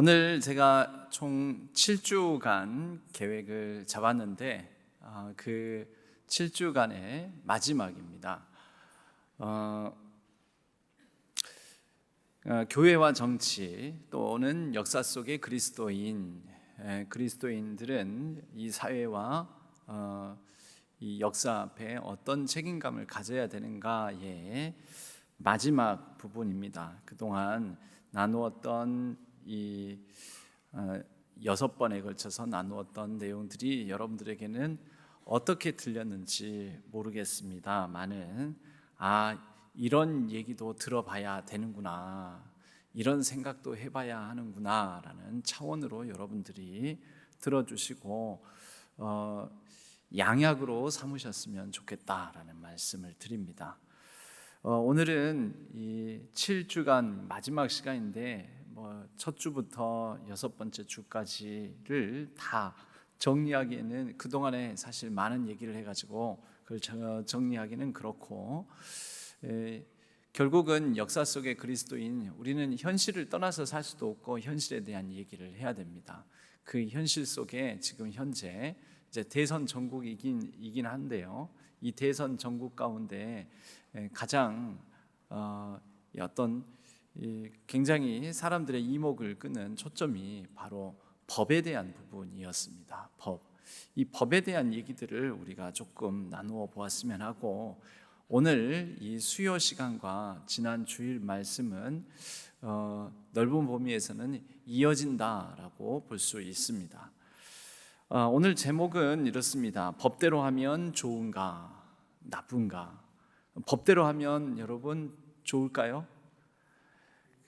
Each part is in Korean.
오늘 제가 총 7주간 계획을 잡았는데 그 7주간의 마지막입니다. 교회와 정치 또는 역사 속의 그리스도인들은 이 사회와 이 역사 앞에 어떤 책임감을 가져야 되는가의 마지막 부분입니다. 그동안 나누었던 이 6번에 걸쳐서 나누었던 내용들이 여러분들에게는 어떻게 들렸는지 모르겠습니다만은 이런 얘기도 들어봐야 되는구나, 이런 생각도 해봐야 하는구나 라는 차원으로 여러분들이 들어주시고 양약으로 삼으셨으면 좋겠다라는 말씀을 드립니다. 오늘은 이 7주간 마지막 시간인데 첫 주부터 6번째 주까지를 다 정리하기에는 그동안에 사실 많은 얘기를 해가지고 그걸 정리하기는 그렇고, 결국은 역사 속의 그리스도인, 우리는 현실을 떠나서 살 수도 없고 현실에 대한 얘기를 해야 됩니다. 그 현실 속에 지금 현재 이제 대선 전국이긴 한데요, 이 대선 전국 가운데 가장 어떤 굉장히 사람들의 이목을 끄는 초점이 바로 법에 대한 부분이었습니다. 이 법에 대한 얘기들을 우리가 조금 나누어 보았으면 하고, 오늘 이 수요 시간과 지난 주일 말씀은 넓은 범위에서는 이어진다라고 볼 수 있습니다. 오늘 제목은 이렇습니다. 법대로 하면 좋은가 나쁜가? 법대로 하면 여러분 좋을까요?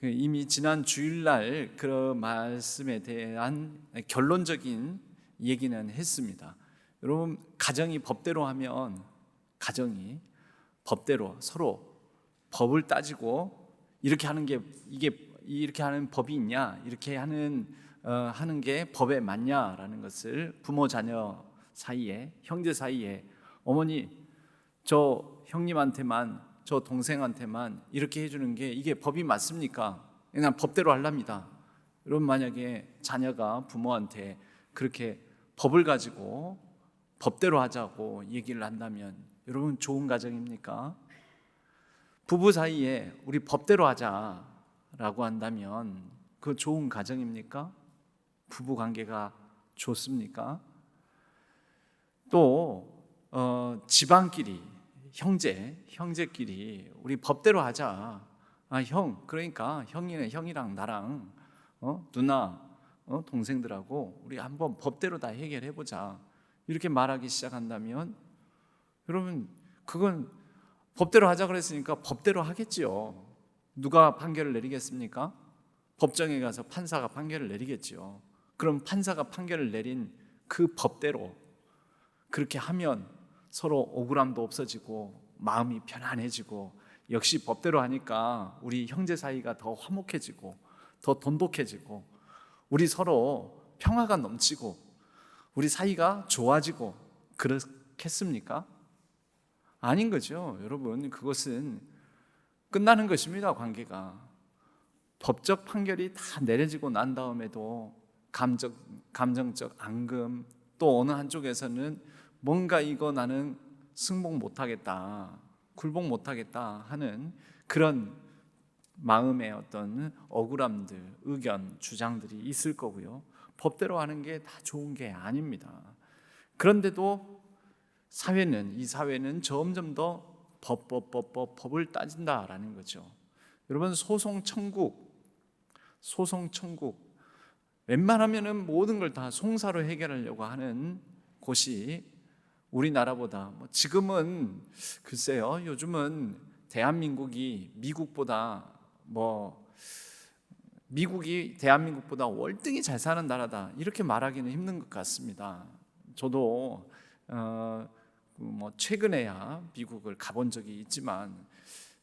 이미 지난 주일날 그 말씀에 대한 결론적인 얘기는 했습니다. 여러분, 가정이 법대로 하면, 가정이 법대로 서로 법을 따지고 이렇게 하는 게, 이게 이렇게 하는 법이 있냐, 이렇게 하는 게 법에 맞냐라는 것을 부모 자녀 사이에, 형제 사이에, 어머니 저 형님한테만, 저 동생한테만 이렇게 해주는 게 이게 법이 맞습니까? 난 법대로 하랍니다. 여러분, 만약에 자녀가 부모한테 그렇게 법을 가지고 법대로 하자고 얘기를 한다면 여러분, 좋은 가정입니까? 부부 사이에 우리 법대로 하자라고 한다면 그 좋은 가정입니까? 부부 관계가 좋습니까? 또 집안끼리, 형제끼리 우리 법대로 하자. 그러니까 형이랑 나랑 누나, 동생들하고 우리 한번 법대로 다 해결해 보자, 이렇게 말하기 시작한다면 여러분, 그건 법대로 하자 그랬으니까 법대로 하겠지요. 누가 판결을 내리겠습니까? 법정에 가서 판사가 판결을 내리겠지요. 그럼 판사가 판결을 내린 그 법대로 그렇게 하면 서로 억울함도 없어지고 마음이 편안해지고, 역시 법대로 하니까 우리 형제 사이가 더 화목해지고 더 돈독해지고 우리 서로 평화가 넘치고 우리 사이가 좋아지고, 그렇겠습니까? 아닌 거죠. 여러분, 그것은 끝나는 것입니다. 관계가 법적 판결이 다 내려지고 난 다음에도 감정적 앙금, 또 어느 한쪽에서는 뭔가 이거 나는 승복 못하겠다, 굴복 못하겠다 하는 그런 마음의 어떤 억울함들, 의견, 주장들이 있을 거고요. 법대로 하는 게 다 좋은 게 아닙니다. 그런데도 이 사회는 점점 더 법을 따진다라는 거죠. 여러분, 소송 천국, 웬만하면은 모든 걸 다 송사로 해결하려고 하는 곳이 우리나라보다, 지금은 글쎄요, 요즘은 대한민국이 미국이 대한민국보다 월등히 잘 사는 나라다, 이렇게 말하기는 힘든 것 같습니다. 저도 최근에야 미국을 가본 적이 있지만,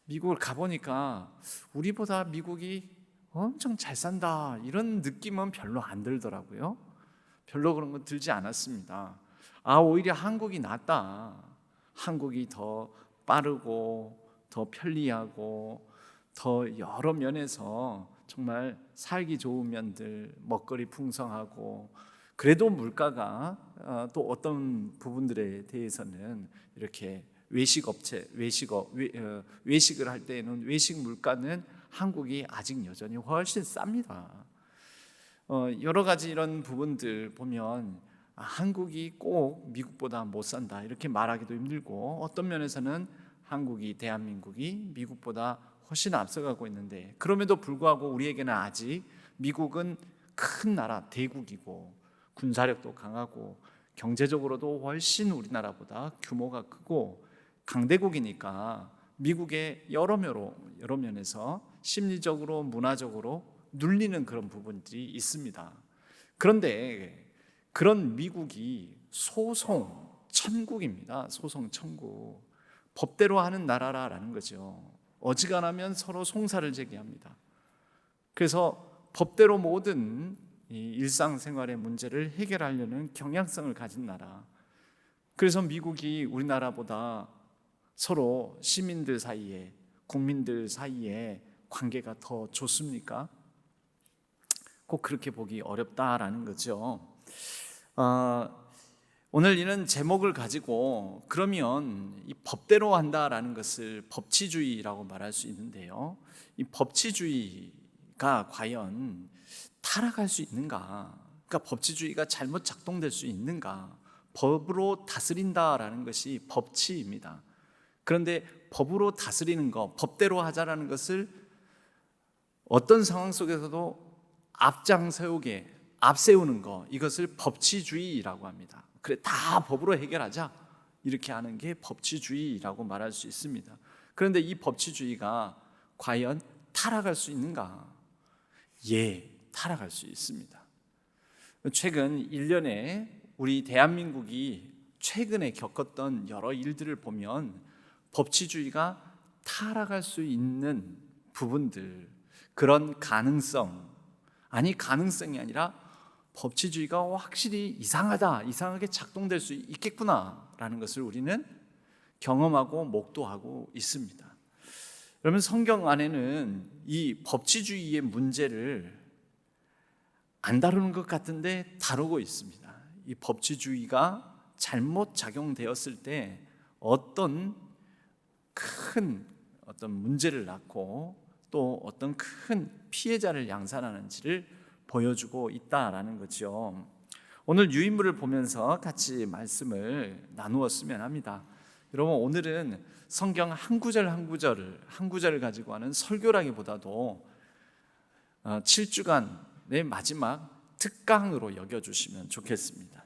미국을 가보니까 우리보다 미국이 엄청 잘 산다, 이런 느낌은 별로 안 들더라고요. 별로 그런 거 들지 않았습니다. 오히려 한국이 낫다, 한국이 더 빠르고 더 편리하고 더 여러 면에서 정말 살기 좋은 면들, 먹거리 풍성하고, 그래도 물가가 또 어떤 부분들에 대해서는 이렇게 외식을 할 때에는 외식 물가는 한국이 아직 여전히 훨씬 쌉니다. 여러 가지 이런 부분들 보면 한국이 꼭 미국보다 못 산다 이렇게 말하기도 힘들고, 어떤 면에서는 대한민국이 미국보다 훨씬 앞서가고 있는데, 그럼에도 불구하고 우리에게는 아직 미국은 큰 나라, 대국이고 군사력도 강하고 경제적으로도 훨씬 우리나라보다 규모가 크고 강대국이니까 미국의 여러 면에서 심리적으로 문화적으로 눌리는 그런 부분들이 있습니다. 그런데 그런 미국이 소송 천국입니다. 소송 천국, 법대로 하는 나라라는 거죠. 어지간하면 서로 송사를 제기합니다. 그래서 법대로 모든 일상생활의 문제를 해결하려는 경향성을 가진 나라. 그래서 미국이 우리나라보다 서로 시민들 사이에, 국민들 사이에 관계가 더 좋습니까? 꼭 그렇게 보기 어렵다라는 거죠. 오늘 이런 제목을 가지고 그러면 이 법대로 한다라는 것을 법치주의라고 말할 수 있는데요, 이 법치주의가 과연 타락할 수 있는가? 그러니까 법치주의가 잘못 작동될 수 있는가? 법으로 다스린다라는 것이 법치입니다. 그런데 법으로 다스리는 것, 법대로 하자라는 것을 어떤 상황 속에서도 앞세우는 것, 이것을 법치주의라고 합니다. 그래, 다 법으로 해결하자 이렇게 하는 게 법치주의라고 말할 수 있습니다. 그런데 이 법치주의가 과연 타락할 수 있는가? 예, 타락할 수 있습니다. 최근 1년에 우리 대한민국이 최근에 겪었던 여러 일들을 보면 법치주의가 타락할 수 있는 부분들, 그런 가능성이 아니라 법치주의가 확실히 이상하게 작동될 수 있겠구나라는 것을 우리는 경험하고 목도하고 있습니다. 여러분, 성경 안에는 이 법치주의의 문제를 안 다루는 것 같은데 다루고 있습니다. 이 법치주의가 잘못 작용되었을 때 어떤 문제를 낳고 또 어떤 큰 피해자를 양산하는지를 보여주고 있다라는 거죠. 오늘 유인물을 보면서 같이 말씀을 나누었으면 합니다. 여러분, 오늘은 성경 한 구절을 가지고 하는 설교라기보다도 7주간의 마지막 특강으로 여겨주시면 좋겠습니다.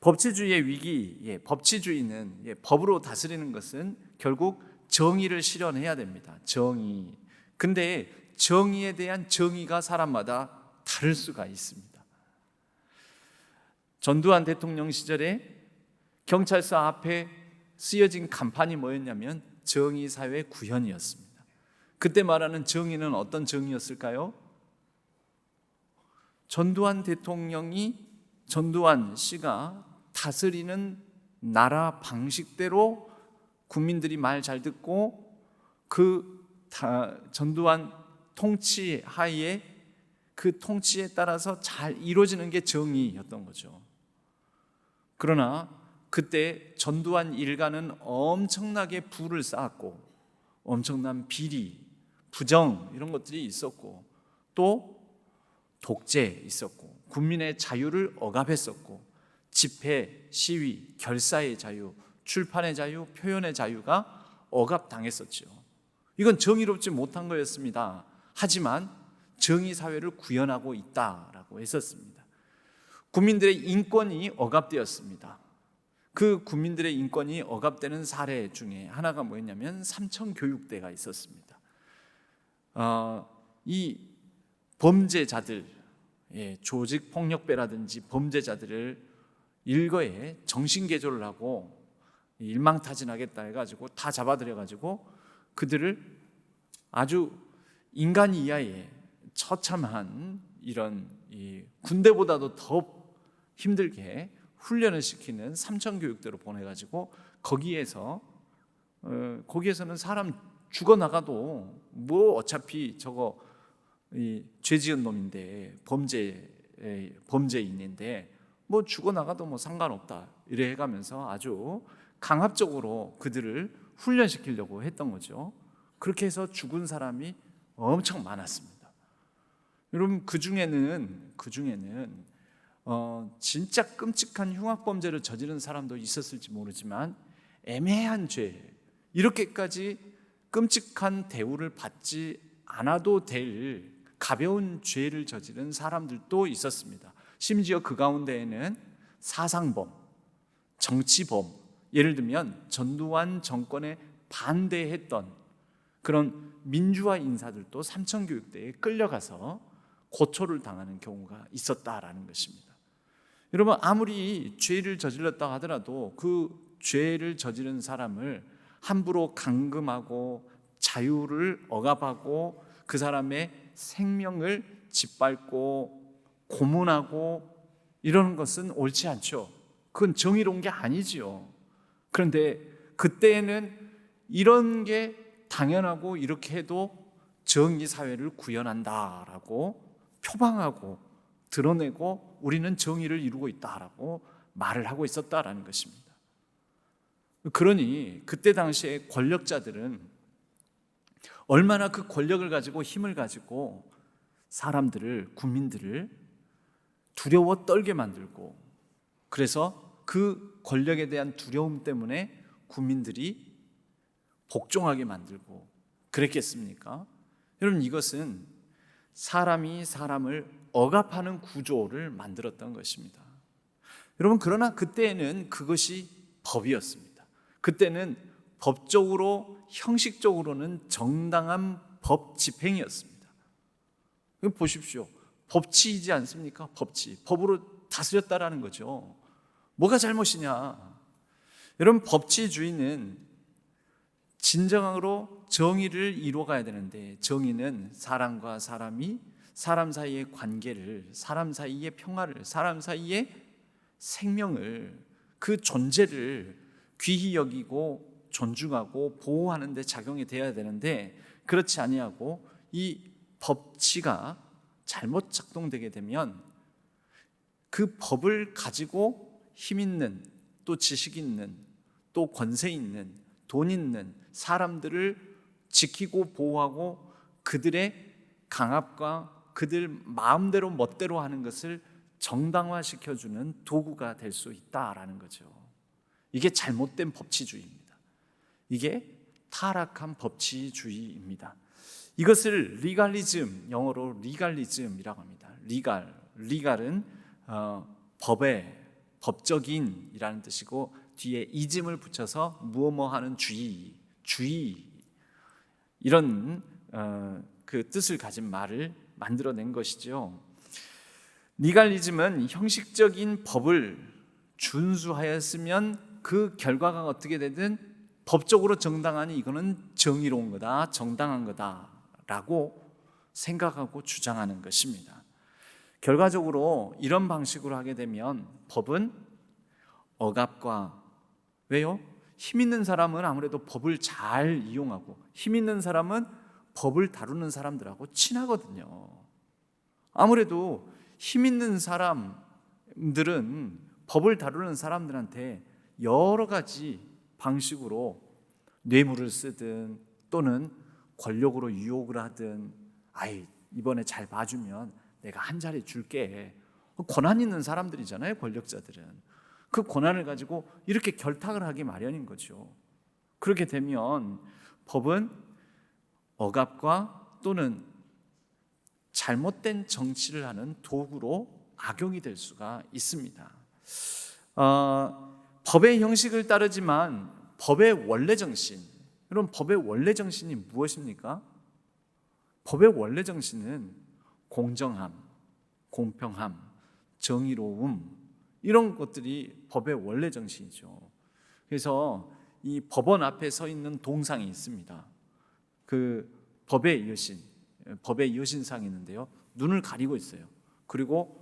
법치주의의 위기, 법치주의는, 법으로 다스리는 것은 결국 정의를 실현해야 됩니다. 정의. 근데 정의에 대한 정의가 사람마다 다를 수가 있습니다. 전두환 대통령 시절에 경찰서 앞에 쓰여진 간판이 뭐였냐면 정의사회 구현이었습니다. 그때 말하는 정의는 어떤 정의였을까요? 전두환 씨가 다스리는 나라 방식대로 국민들이 말 잘 듣고 전두환 통치 하에 그 통치에 따라서 잘 이루어지는 게 정의였던 거죠. 그러나 그때 전두환 일가는 엄청나게 부를 쌓았고 엄청난 비리, 부정 이런 것들이 있었고 또 독재 있었고 국민의 자유를 억압했었고 집회, 시위, 결사의 자유, 출판의 자유, 표현의 자유가 억압당했었죠. 이건 정의롭지 못한 거였습니다. 하지만 정의사회를 구현하고 있다라고 했었습니다. 국민들의 인권이 억압되었습니다. 그 국민들의 인권이 억압되는 사례 중에 하나가 뭐였냐면 삼청교육대가 있었습니다. 이 범죄자들, 조직폭력배라든지 범죄자들을 일거에 정신개조를 하고 일망타진하겠다 해가지고 다 잡아들여가지고 그들을 아주 인간 이하의 처참한 이런 군대보다도 더 힘들게 훈련을 시키는 삼청교육대로 보내가지고 거기에서는 사람 죽어나가도 뭐 어차피 저거 이 죄지은 놈인데 범죄인인데 뭐 죽어나가도 뭐 상관없다 이래 해가면서 아주 강압적으로 그들을 훈련시키려고 했던 거죠. 그렇게 해서 죽은 사람이 엄청 많았습니다. 여러분 그 중에는 진짜 끔찍한 흉악범죄를 저지른 사람도 있었을지 모르지만 애매한 죄, 이렇게까지 끔찍한 대우를 받지 않아도 될 가벼운 죄를 저지른 사람들도 있었습니다. 심지어 그 가운데에는 사상범, 정치범, 예를 들면 전두환 정권에 반대했던 그런 민주화 인사들도 삼천교육대에 끌려가서 고초를 당하는 경우가 있었다라는 것입니다. 여러분 아무리 죄를 저질렀다 하더라도 그 죄를 저지른 사람을 함부로 감금하고 자유를 억압하고 그 사람의 생명을 짓밟고 고문하고 이러는 것은 옳지 않죠. 그건 정의로운 게 아니지요. 그런데 그때에는 이런 게 당연하고 이렇게 해도 정의 사회를 구현한다라고 표방하고 드러내고 우리는 정의를 이루고 있다라고 말을 하고 있었다라는 것입니다. 그러니 그때 당시에 권력자들은 얼마나 그 권력을 가지고 힘을 가지고 사람들을, 국민들을 두려워 떨게 만들고, 그래서 그 권력에 대한 두려움 때문에 국민들이 복종하게 만들고 그랬겠습니까? 여러분 이것은 사람이 사람을 억압하는 구조를 만들었던 것입니다. 여러분 그러나 그때는 그것이 법이었습니다. 그때는 법적으로 형식적으로는 정당한 법 집행이었습니다. 보십시오. 법치이지 않습니까? 법으로 다스렸다라는 거죠. 뭐가 잘못이냐? 여러분 법치주의는 진정으로 정의를 이루어가야 되는데, 정의는 사람과 사람이 사람 사이의 관계를, 사람 사이의 평화를, 사람 사이의 생명을, 그 존재를 귀히 여기고 존중하고 보호하는 데 작용이 되어야 되는데, 그렇지 아니하고 이 법치가 잘못 작동되게 되면 그 법을 가지고 힘 있는, 또 지식 있는, 또 권세 있는, 돈 있는 사람들을 지키고 보호하고 그들의 강압과 그들 마음대로 멋대로 하는 것을 정당화시켜주는 도구가 될 수 있다라는 거죠. 이게 잘못된 법치주의입니다. 이게 타락한 법치주의입니다. 이것을 리갈리즘, 영어로 리갈리즘이라고 합니다. 리갈은 법적인이라는 뜻이고 뒤에 이즘을 붙여서 무엇뭐하는 주의 이런 그 뜻을 가진 말을 만들어낸 것이죠. 리갈리즘은 형식적인 법을 준수하였으면 그 결과가 어떻게 되든 법적으로 정당하니 이거는 정의로운 거다, 정당한 거다라고 생각하고 주장하는 것입니다. 결과적으로 이런 방식으로 하게 되면 법은 억압과, 왜요? 힘 있는 사람은 아무래도 법을 잘 이용하고 힘 있는 사람은 법을 다루는 사람들하고 친하거든요. 아무래도 힘 있는 사람들은 법을 다루는 사람들한테 여러 가지 방식으로 뇌물을 쓰든 또는 권력으로 유혹을 하든, 이번에 잘 봐주면 내가 한 자리 줄게. 권한 있는 사람들이잖아요, 권력자들은. 그 권한을 가지고 이렇게 결탁을 하기 마련인 거죠. 그렇게 되면 법은 억압과 또는 잘못된 정치를 하는 도구로 악용이 될 수가 있습니다. 법의 형식을 따르지만 법의 원래 정신, 여러분 법의 원래 정신이 무엇입니까? 법의 원래 정신은 공정함, 공평함, 정의로움, 이런 것들이 법의 원래 정신이죠. 그래서 이 법원 앞에 서 있는 동상이 있습니다. 그 법의 여신상이 있는데요, 눈을 가리고 있어요. 그리고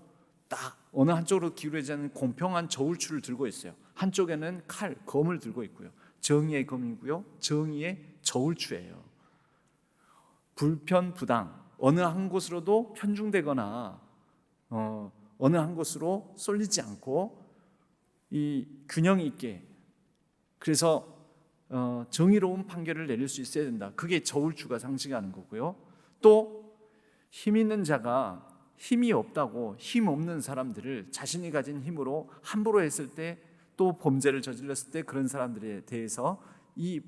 딱 어느 한쪽으로 기울어지지 않는 공평한 저울추를 들고 있어요. 한쪽에는 검을 들고 있고요. 정의의 검이고요, 정의의 저울추예요. 불편부당, 어느 한 곳으로도 편중되거나 어느 한 곳으로 쏠리지 않고 이 균형 있게, 그래서 정의로운 판결을 내릴 수 있어야 된다. 그게 저울추가 상징하는 거고요. 또 힘 있는 자가 힘이 없다고 힘 없는 사람들을 자신이 가진 힘으로 함부로 했을 때, 또 범죄를 저질렀을 때 그런 사람들에 대해서 이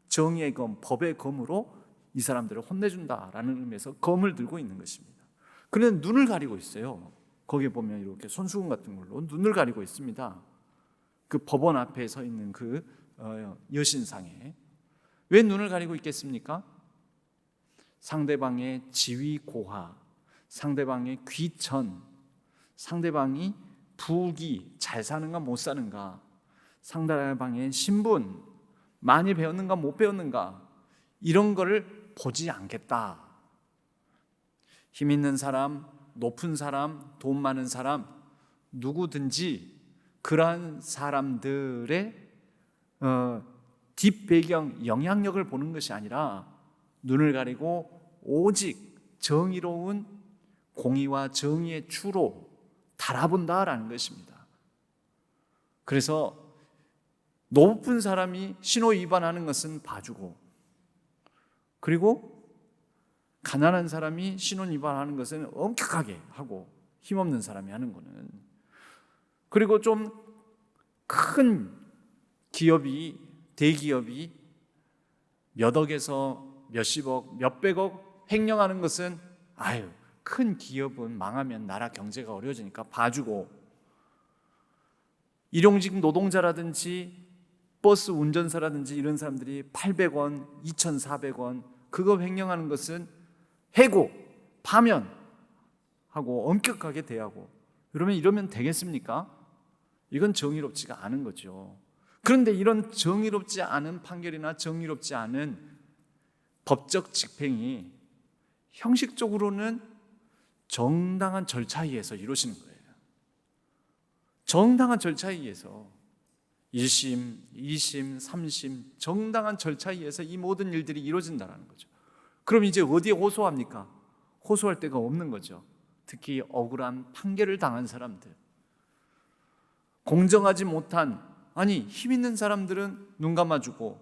정의의 검, 법의 검으로 이 사람들을 혼내준다라는 의미에서 검을 들고 있는 것입니다. 그는 눈을 가리고 있어요. 거기에 보면 이렇게 손수건 같은 걸로 눈을 가리고 있습니다. 그 법원 앞에 서 있는 그 여신상에. 왜 눈을 가리고 있겠습니까? 상대방의 지위 고하, 상대방의 귀천, 상대방이 부귀, 잘 사는가 못 사는가, 상대방의 신분, 많이 배웠는가 못 배웠는가, 이런 거를 보지 않겠다. 힘 있는 사람, 높은 사람, 돈 많은 사람, 누구든지 그러한 사람들의 뒷배경, 영향력을 보는 것이 아니라 눈을 가리고 오직 정의로운 공의와 정의의 추로 달아본다라는 것입니다. 그래서 높은 사람이 신호 위반하는 것은 봐주고, 그리고 가난한 사람이 신호 위반하는 것은 엄격하게 하고, 힘없는 사람이 하는 거는, 그리고 좀 큰 기업이, 대기업이 몇 억에서 몇십억, 몇백억 횡령하는 것은 큰 기업은 망하면 나라 경제가 어려워지니까 봐주고, 일용직 노동자라든지 버스 운전사라든지 이런 사람들이 800원, 2,400원 그거 횡령하는 것은 해고, 파면하고 엄격하게 대하고, 이러면 되겠습니까? 이건 정의롭지가 않은 거죠. 그런데 이런 정의롭지 않은 판결이나 정의롭지 않은 법적 집행이 형식적으로는 정당한 절차에 의해서 이루어지는 거예요. 정당한 절차에 의해서 1심, 2심, 3심 정당한 절차에 의해서 이 모든 일들이 이루어진다는 거죠. 그럼 이제 어디에 호소합니까? 호소할 데가 없는 거죠. 특히 억울한 판결을 당한 사람들, 공정하지 못한, 힘 있는 사람들은 눈 감아주고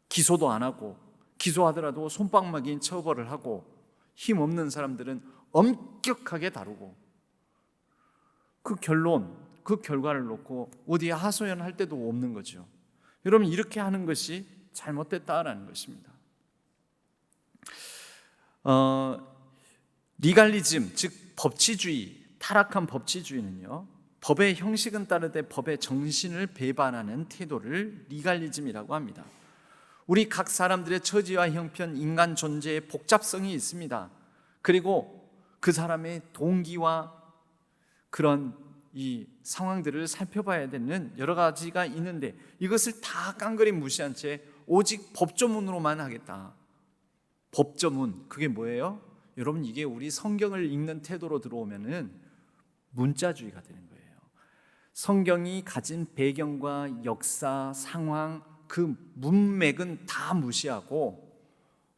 기소도 안 하고, 기소하더라도 솜방망이인 처벌을 하고, 힘 없는 사람들은 엄격하게 다루고, 그 결론, 그 결과를 놓고 어디에 하소연할 데도 없는 거죠. 여러분, 이렇게 하는 것이 잘못됐다라는 것입니다. 리갈리즘, 즉 법치주의, 타락한 법치주의는요, 법의 형식은 따르되 법의 정신을 배반하는 태도를 리갈리즘이라고 합니다. 우리 각 사람들의 처지와 형편, 인간 존재의 복잡성이 있습니다. 그리고 그 사람의 동기와 그런 이 상황들을 살펴봐야 되는 여러 가지가 있는데, 이것을 다 깡그리 무시한 채 오직 법조문으로만 하겠다. 법조문, 그게 뭐예요? 여러분, 이게 우리 성경을 읽는 태도로 들어오면은 문자주의가 되는 거예요. 성경이 가진 배경과 역사, 상황, 그 문맥은 다 무시하고,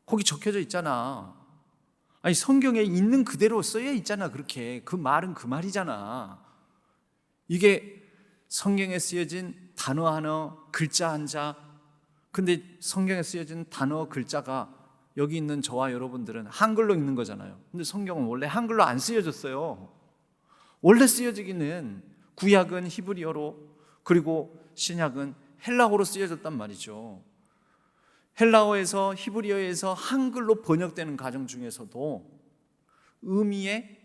거기 적혀져 있잖아. 성경에 있는 그대로 써야 있잖아. 그렇게 그 말은 그 말이잖아. 이게 성경에 쓰여진 단어 하나, 글자 한자. 근데 성경에 쓰여진 단어, 글자가 여기 있는 저와 여러분들은 한글로 읽는 거잖아요. 근데 성경은 원래 한글로 안 쓰여졌어요. 원래 쓰여지기는 구약은 히브리어로, 그리고 신약은 헬라어로 쓰여졌단 말이죠. 헬라어에서 히브리어에서 한글로 번역되는 과정 중에서도 의미의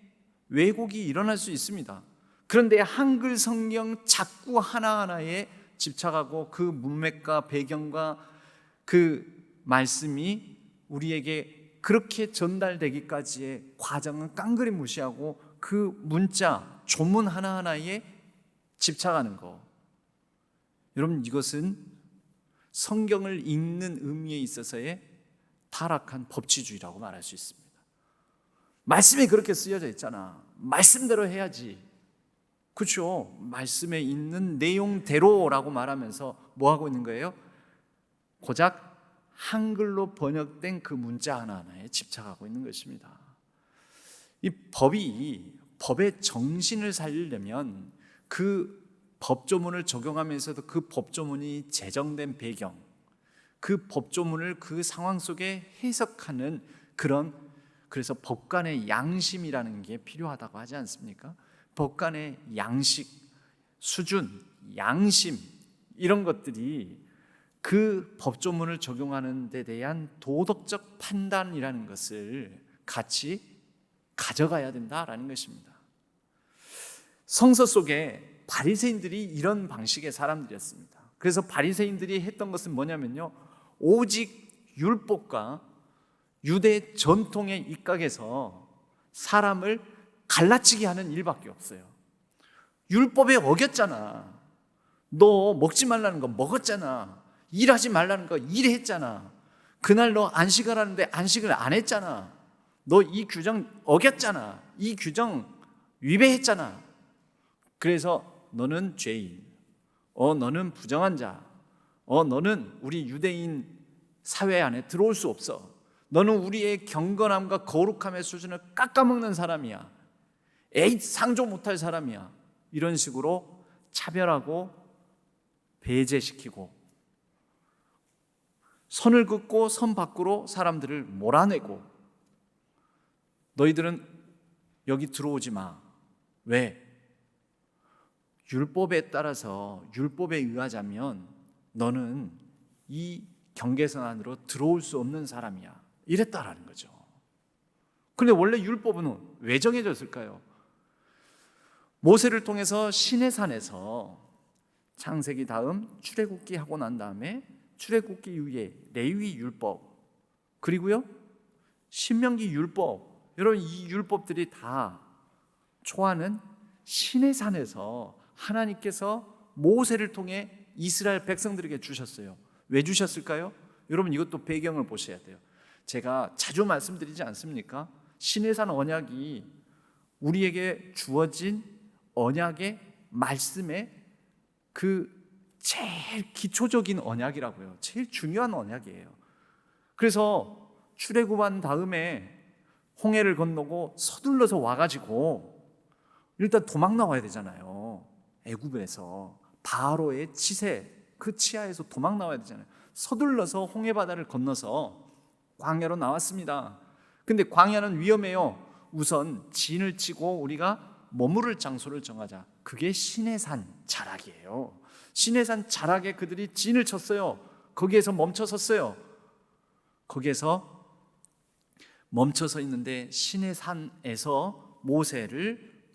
왜곡이 일어날 수 있습니다. 그런데 한글 성경 자꾸 하나하나에 집착하고 그 문맥과 배경과 그 말씀이 우리에게 그렇게 전달되기까지의 과정은 깡그리 무시하고 그 문자, 조문 하나하나에 집착하는 거, 여러분, 이것은 성경을 읽는 의미에 있어서의 타락한 법치주의라고 말할 수 있습니다. 말씀이 그렇게 쓰여져 있잖아. 말씀대로 해야지. 그렇죠? 말씀에 있는 내용대로라고 말하면서 뭐 하고 있는 거예요? 고작 한글로 번역된 그 문자 하나하나에 집착하고 있는 것입니다. 이 법의 정신을 살리려면 그 법조문을 적용하면서도 그 법조문이 제정된 배경, 그 법조문을 그 상황 속에 해석하는 그래서 법관의 양심이라는 게 필요하다고 하지 않습니까? 법관의 양식, 수준, 양심 이런 것들이 그 법조문을 적용하는 데 대한 도덕적 판단이라는 것을 같이 가져가야 된다라는 것입니다. 성서 속에 바리새인들이 이런 방식의 사람들이었습니다. 그래서 바리새인들이 했던 것은 뭐냐면요, 오직 율법과 유대 전통의 입각에서 사람을 갈라치게 하는 일밖에 없어요. 율법에 어겼잖아. 너 먹지 말라는 거 먹었잖아. 일하지 말라는 거 일했잖아. 그날 너 안식하라는데 안식을 안 했잖아. 너 이 규정 어겼잖아. 이 규정 위배했잖아. 그래서 너는 죄인, 너는 부정한 자, 너는 우리 유대인 사회 안에 들어올 수 없어. 너는 우리의 경건함과 거룩함의 수준을 깎아먹는 사람이야. 에이, 상조 못할 사람이야. 이런 식으로 차별하고 배제시키고 선을 긋고 선 밖으로 사람들을 몰아내고, 너희들은 여기 들어오지 마. 왜? 율법에 따라서 율법에 의하자면 너는 이 경계선 안으로 들어올 수 없는 사람이야. 이랬다라는 거죠. 그런데 원래 율법은 왜 정해졌을까요? 모세를 통해서 시내산에서 창세기 다음 출애굽기 하고 난 다음에 출애굽기 이후에 레위기 율법, 그리고요 신명기 율법, 여러분 이 율법들이 다 초안은 시내산에서 하나님께서 모세를 통해 이스라엘 백성들에게 주셨어요. 왜 주셨을까요? 여러분 이것도 배경을 보셔야 돼요. 제가 자주 말씀드리지 않습니까? 시내산 언약이 우리에게 주어진 언약의 말씀의 그 제일 기초적인 언약이라고요. 제일 중요한 언약이에요. 그래서 출애굽한 다음에 홍해를 건너고 서둘러서 와가지고 일단 도망 나와야 되잖아요. 애굽에서 바로의 치세, 그 치하에서 도망 나와야 되잖아요. 서둘러서 홍해 바다를 건너서 광야로 나왔습니다. 근데 광야는 위험해요. 우선 진을 치고 우리가 머무를 장소를 정하자. 그게 시내산 자락이에요. 시내산 자락에 그들이 진을 쳤어요. 거기에서 멈춰 섰어요. 거기에서 멈춰서 있는데 시내산에서 모세를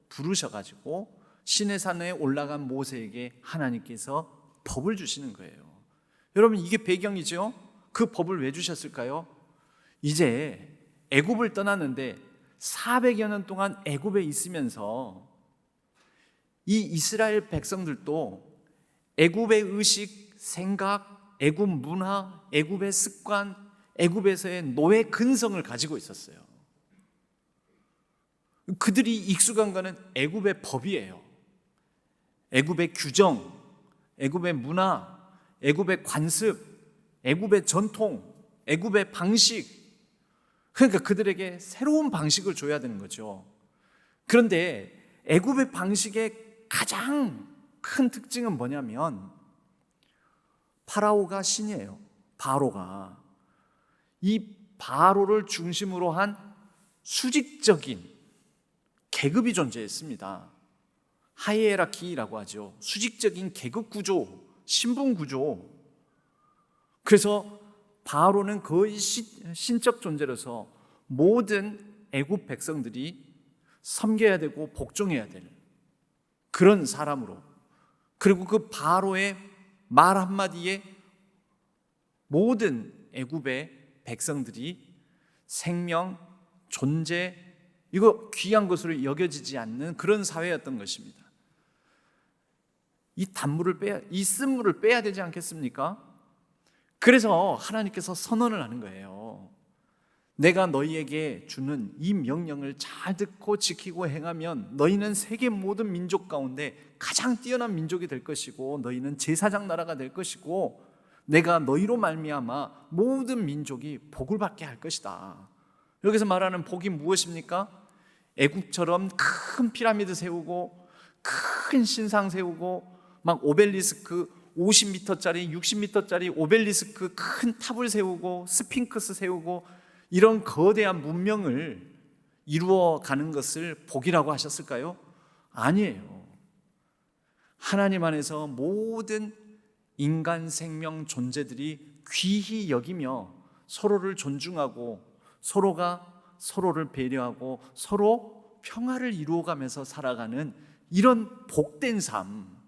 부르셔가지고 시내산에 올라간 모세에게 하나님께서 법을 주시는 거예요. 여러분 이게 배경이죠? 그 법을 왜 주셨을까요? 이제 애굽을 떠났는데 400여 년 동안 애굽에 있으면서 이 이스라엘 백성들도 애굽의 의식, 생각, 애굽 문화, 애굽의 습관, 애굽에서의 노예 근성을 가지고 있었어요. 그들이 익숙한 거는 애굽의 법이에요. 애굽의 규정, 애굽의 문화, 애굽의 관습, 애굽의 전통, 애굽의 방식. 그러니까 그들에게 새로운 방식을 줘야 되는 거죠. 그런데 애굽의 방식의 가장 큰 특징은 뭐냐면 파라오가 신이에요. 바로가. 이 바로를 중심으로 한 수직적인 계급이 존재했습니다. 하이에라키라고 하죠. 수직적인 계급 구조, 신분 구조. 그래서 바로는 거의 신적 존재로서 모든 애굽 백성들이 섬겨야 되고 복종해야 되는 그런 사람으로, 그리고 그 바로의 말 한마디에 모든 애굽의 백성들이 생명, 존재, 이거 귀한 것으로 여겨지지 않는 그런 사회였던 것입니다. 이 쓴물을 빼야 되지 않겠습니까? 그래서 하나님께서 선언을 하는 거예요. 내가 너희에게 주는 이 명령을 잘 듣고 지키고 행하면 너희는 세계 모든 민족 가운데 가장 뛰어난 민족이 될 것이고 너희는 제사장 나라가 될 것이고 내가 너희로 말미암아 모든 민족이 복을 받게 할 것이다. 여기서 말하는 복이 무엇입니까? 애국처럼 큰 피라미드 세우고 큰 신상 세우고 막 오벨리스크 50m짜리 60m짜리 오벨리스크 큰 탑을 세우고 스핑크스 세우고 이런 거대한 문명을 이루어가는 것을 복이라고 하셨을까요? 아니에요. 하나님 안에서 모든 인간 생명 존재들이 귀히 여기며 서로를 존중하고 서로가 서로를 배려하고 서로 평화를 이루어가면서 살아가는 이런 복된 삶.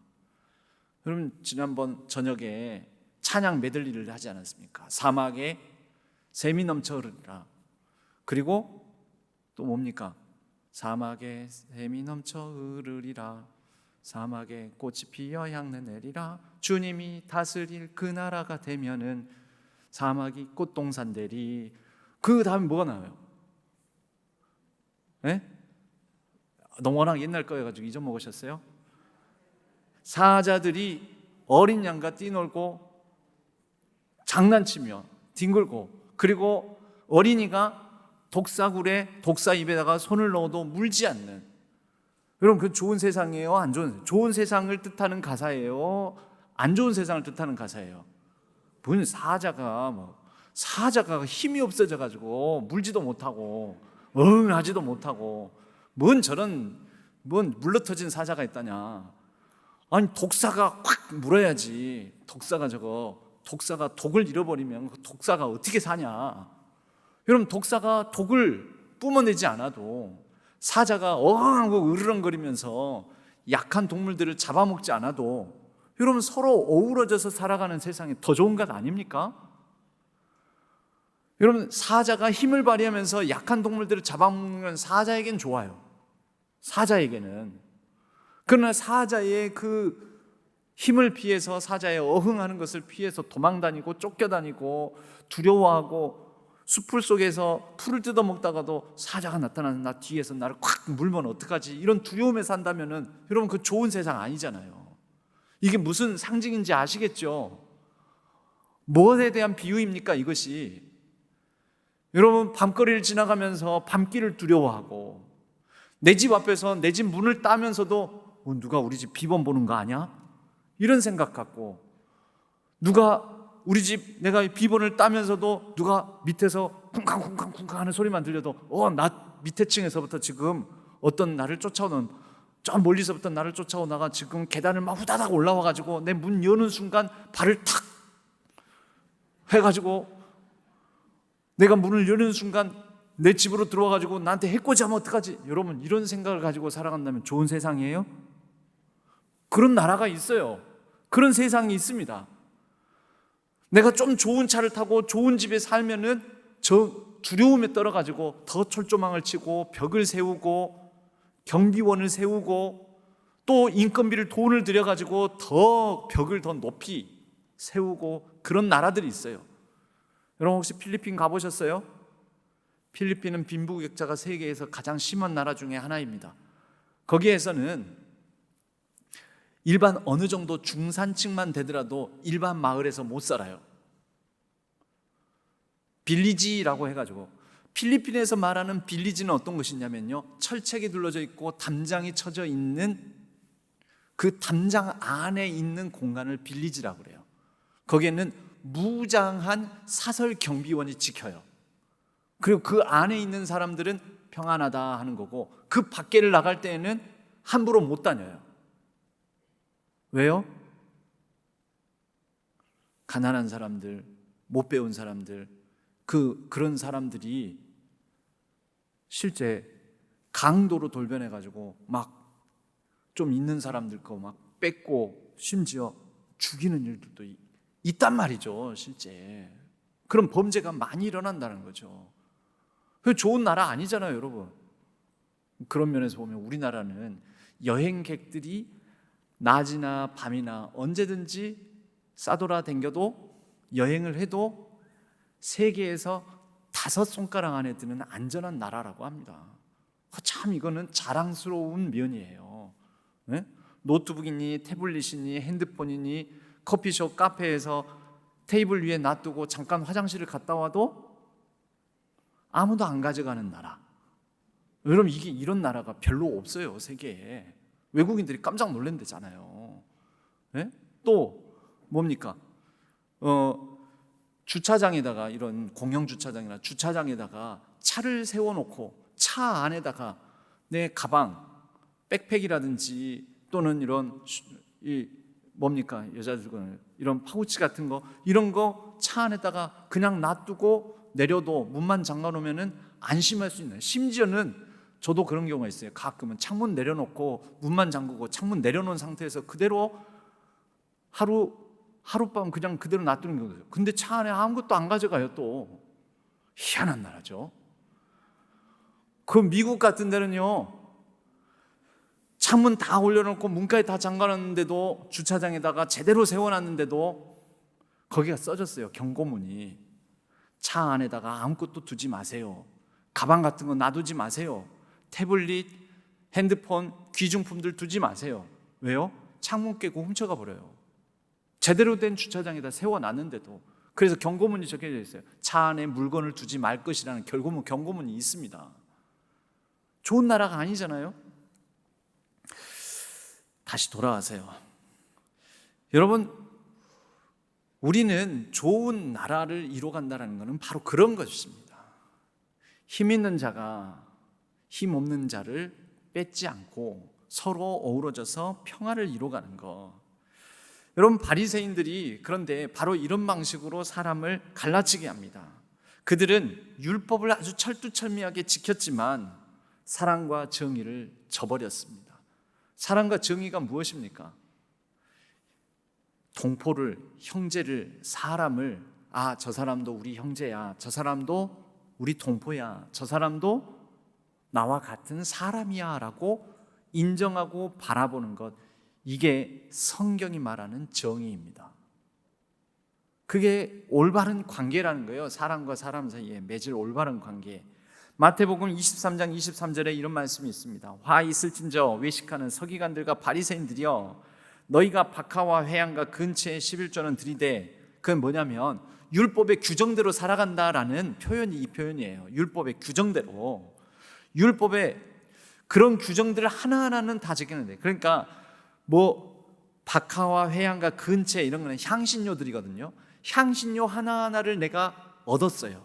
여러분 지난번 저녁에 찬양 메들리를 하지 않았습니까? 사막에 샘이 넘쳐 흐르리라. 그리고 또 뭡니까? 사막에 샘이 넘쳐 흐르리라. 사막에 꽃이 피어 향내 내리라. 주님이 다스릴 그 나라가 되면은 사막이 꽃동산 되리. 그 다음에 뭐가 나와요? 네? 너무 워낙 옛날 거여가지고 잊어먹으셨어요? 사자들이 어린 양과 뛰놀고 장난치며 뒹굴고, 그리고 어린이가 독사굴에 독사 입에다가 손을 넣어도 물지 않는, 여러분 그 좋은 세상이에요? 안 좋은 세상을 뜻하는 가사예요? 안 좋은 세상을 뜻하는 가사예요? 무슨 사자가 힘이 없어져 가지고 물지도 못하고 하지도 못하고 뭔 물러터진 사자가 있다냐. 아니 독사가 확 물어야지. 독사가 독을 잃어버리면 그 독사가 어떻게 사냐. 여러분 독사가 독을 뿜어내지 않아도, 사자가 어항하고 으르렁거리면서 약한 동물들을 잡아먹지 않아도 여러분 서로 어우러져서 살아가는 세상이 더 좋은 것 아닙니까? 여러분 사자가 힘을 발휘하면서 약한 동물들을 잡아먹는 사자에겐 좋아요. 사자에게는. 그러나 사자의 그 힘을 피해서, 사자의 어흥하는 것을 피해서 도망다니고 쫓겨다니고 두려워하고 숲풀 속에서 풀을 뜯어먹다가도 사자가 나타나는 나 뒤에서 나를 콱 물면 어떡하지, 이런 두려움에 산다면은 여러분 그 좋은 세상 아니잖아요. 이게 무슨 상징인지 아시겠죠? 무엇에 대한 비유입니까 이것이? 여러분 밤거리를 지나가면서 밤길을 두려워하고, 내 집 앞에서 내 집 문을 따면서도 누가 우리 집 비번 보는 거 아니야? 이런 생각 갖고, 누가 우리 집 내가 비번을 따면서도 누가 밑에서 쿵쾅쿵쾅쿵쾅 하는 소리만 들려도 나 밑에 층에서부터 지금 어떤 나를 쫓아오는, 저 멀리서부터 나를 쫓아오다가 지금 계단을 막 후다닥 올라와가지고 내 문 여는 순간 발을 탁 해가지고 내가 문을 여는 순간 내 집으로 들어와가지고 나한테 해코지하면 어떡하지? 여러분 이런 생각을 가지고 살아간다면 좋은 세상이에요? 그런 나라가 있어요. 그런 세상이 있습니다. 내가 좀 좋은 차를 타고 좋은 집에 살면은 저 두려움에 떨어가지고 더 철조망을 치고 벽을 세우고 경비원을 세우고 또 인건비를 돈을 들여가지고 더 벽을 더 높이 세우고 그런 나라들이 있어요. 여러분 혹시 필리핀 가보셨어요? 필리핀은 빈부격차가 세계에서 가장 심한 나라 중에 하나입니다. 거기에서는 일반 어느 정도 중산층만 되더라도 일반 마을에서 못 살아요. 빌리지라고 해가지고, 필리핀에서 말하는 빌리지는 어떤 것이냐면요, 철책이 둘러져 있고 담장이 쳐져 있는 그 담장 안에 있는 공간을 빌리지라고 그래요. 거기에는 무장한 사설 경비원이 지켜요. 그리고 그 안에 있는 사람들은 평안하다 하는 거고, 그 밖에를 나갈 때에는 함부로 못 다녀요. 왜요? 가난한 사람들, 못 배운 사람들, 그런 사람들이 실제 강도로 돌변해가지고 막 좀 있는 사람들 거 막 뺏고 심지어 죽이는 일들도 있단 말이죠. 실제 그런 범죄가 많이 일어난다는 거죠. 좋은 나라 아니잖아요, 여러분. 그런 면에서 보면 우리나라는 여행객들이 낮이나 밤이나 언제든지 싸돌아 댕겨도, 여행을 해도 세계에서 5손가락 안에 드는 안전한 나라라고 합니다. 참 이거는 자랑스러운 면이에요. 네? 노트북이니 태블릿이니 핸드폰이니 커피숍 카페에서 테이블 위에 놔두고 잠깐 화장실을 갔다 와도 아무도 안 가져가는 나라. 여러분, 이게 이런 나라가 별로 없어요, 세계에. 외국인들이 깜짝 놀란대잖아요. 네? 또 뭡니까? 주차장에다가, 이런 공영 주차장이나 주차장에다가 차를 세워놓고 차 안에다가 내 가방, 백팩이라든지 또는 이런 뭡니까? 여자들은 이런 파우치 같은 거, 이런 거 차 안에다가 그냥 놔두고 내려도 문만 잠가 놓으면은 안심할 수 있나요? 심지어는 저도 그런 경우가 있어요. 가끔은 창문 내려놓고 문만 잠그고 창문 내려놓은 상태에서 그대로 하룻밤 그냥 그대로 놔두는 경우도 있어요. 근데 차 안에 아무것도 안 가져가요. 또 희한한 나라죠. 그 미국 같은 데는요, 창문 다 올려놓고 문까지 다 잠가놨는데도, 주차장에다가 제대로 세워놨는데도 거기가 써졌어요. 경고문이. 차 안에다가 아무것도 두지 마세요. 가방 같은 거 놔두지 마세요. 태블릿, 핸드폰, 귀중품들 두지 마세요. 왜요? 창문 깨고 훔쳐가 버려요. 제대로 된 주차장에다 세워놨는데도. 그래서 경고문이 적혀져 있어요. 차 안에 물건을 두지 말 것이라는 경고문이 있습니다. 좋은 나라가 아니잖아요. 다시 돌아가세요. 여러분, 우리는 좋은 나라를 이뤄간다는 것은 바로 그런 것입니다. 힘 있는 자가 힘 없는 자를 뺏지 않고 서로 어우러져서 평화를 이뤄가는 것. 여러분, 바리새인들이 그런데 바로 이런 방식으로 사람을 갈라치게 합니다. 그들은 율법을 아주 철두철미하게 지켰지만 사랑과 정의를 저버렸습니다. 사랑과 정의가 무엇입니까? 동포를, 형제를, 사람을, 저 사람도 우리 형제야, 저 사람도 우리 동포야, 저 사람도 나와 같은 사람이야 라고 인정하고 바라보는 것, 이게 성경이 말하는 정의입니다. 그게 올바른 관계라는 거예요. 사람과 사람 사이에 맺을 올바른 관계. 마태복음 23장 23절에 이런 말씀이 있습니다. 화 있을진저 외식하는 서기관들과 바리새인들이여, 너희가 박하와 회양과 근처에 11조는 드리되, 그건 뭐냐면 율법의 규정대로 살아간다라는 표현이 이 표현이에요. 율법의 규정대로. 율법의 그런 규정들을 하나하나는 다 지키는데, 그러니까 박하와 회양과 근처 이런 거는 향신료들이거든요. 향신료 하나하나를 내가 얻었어요.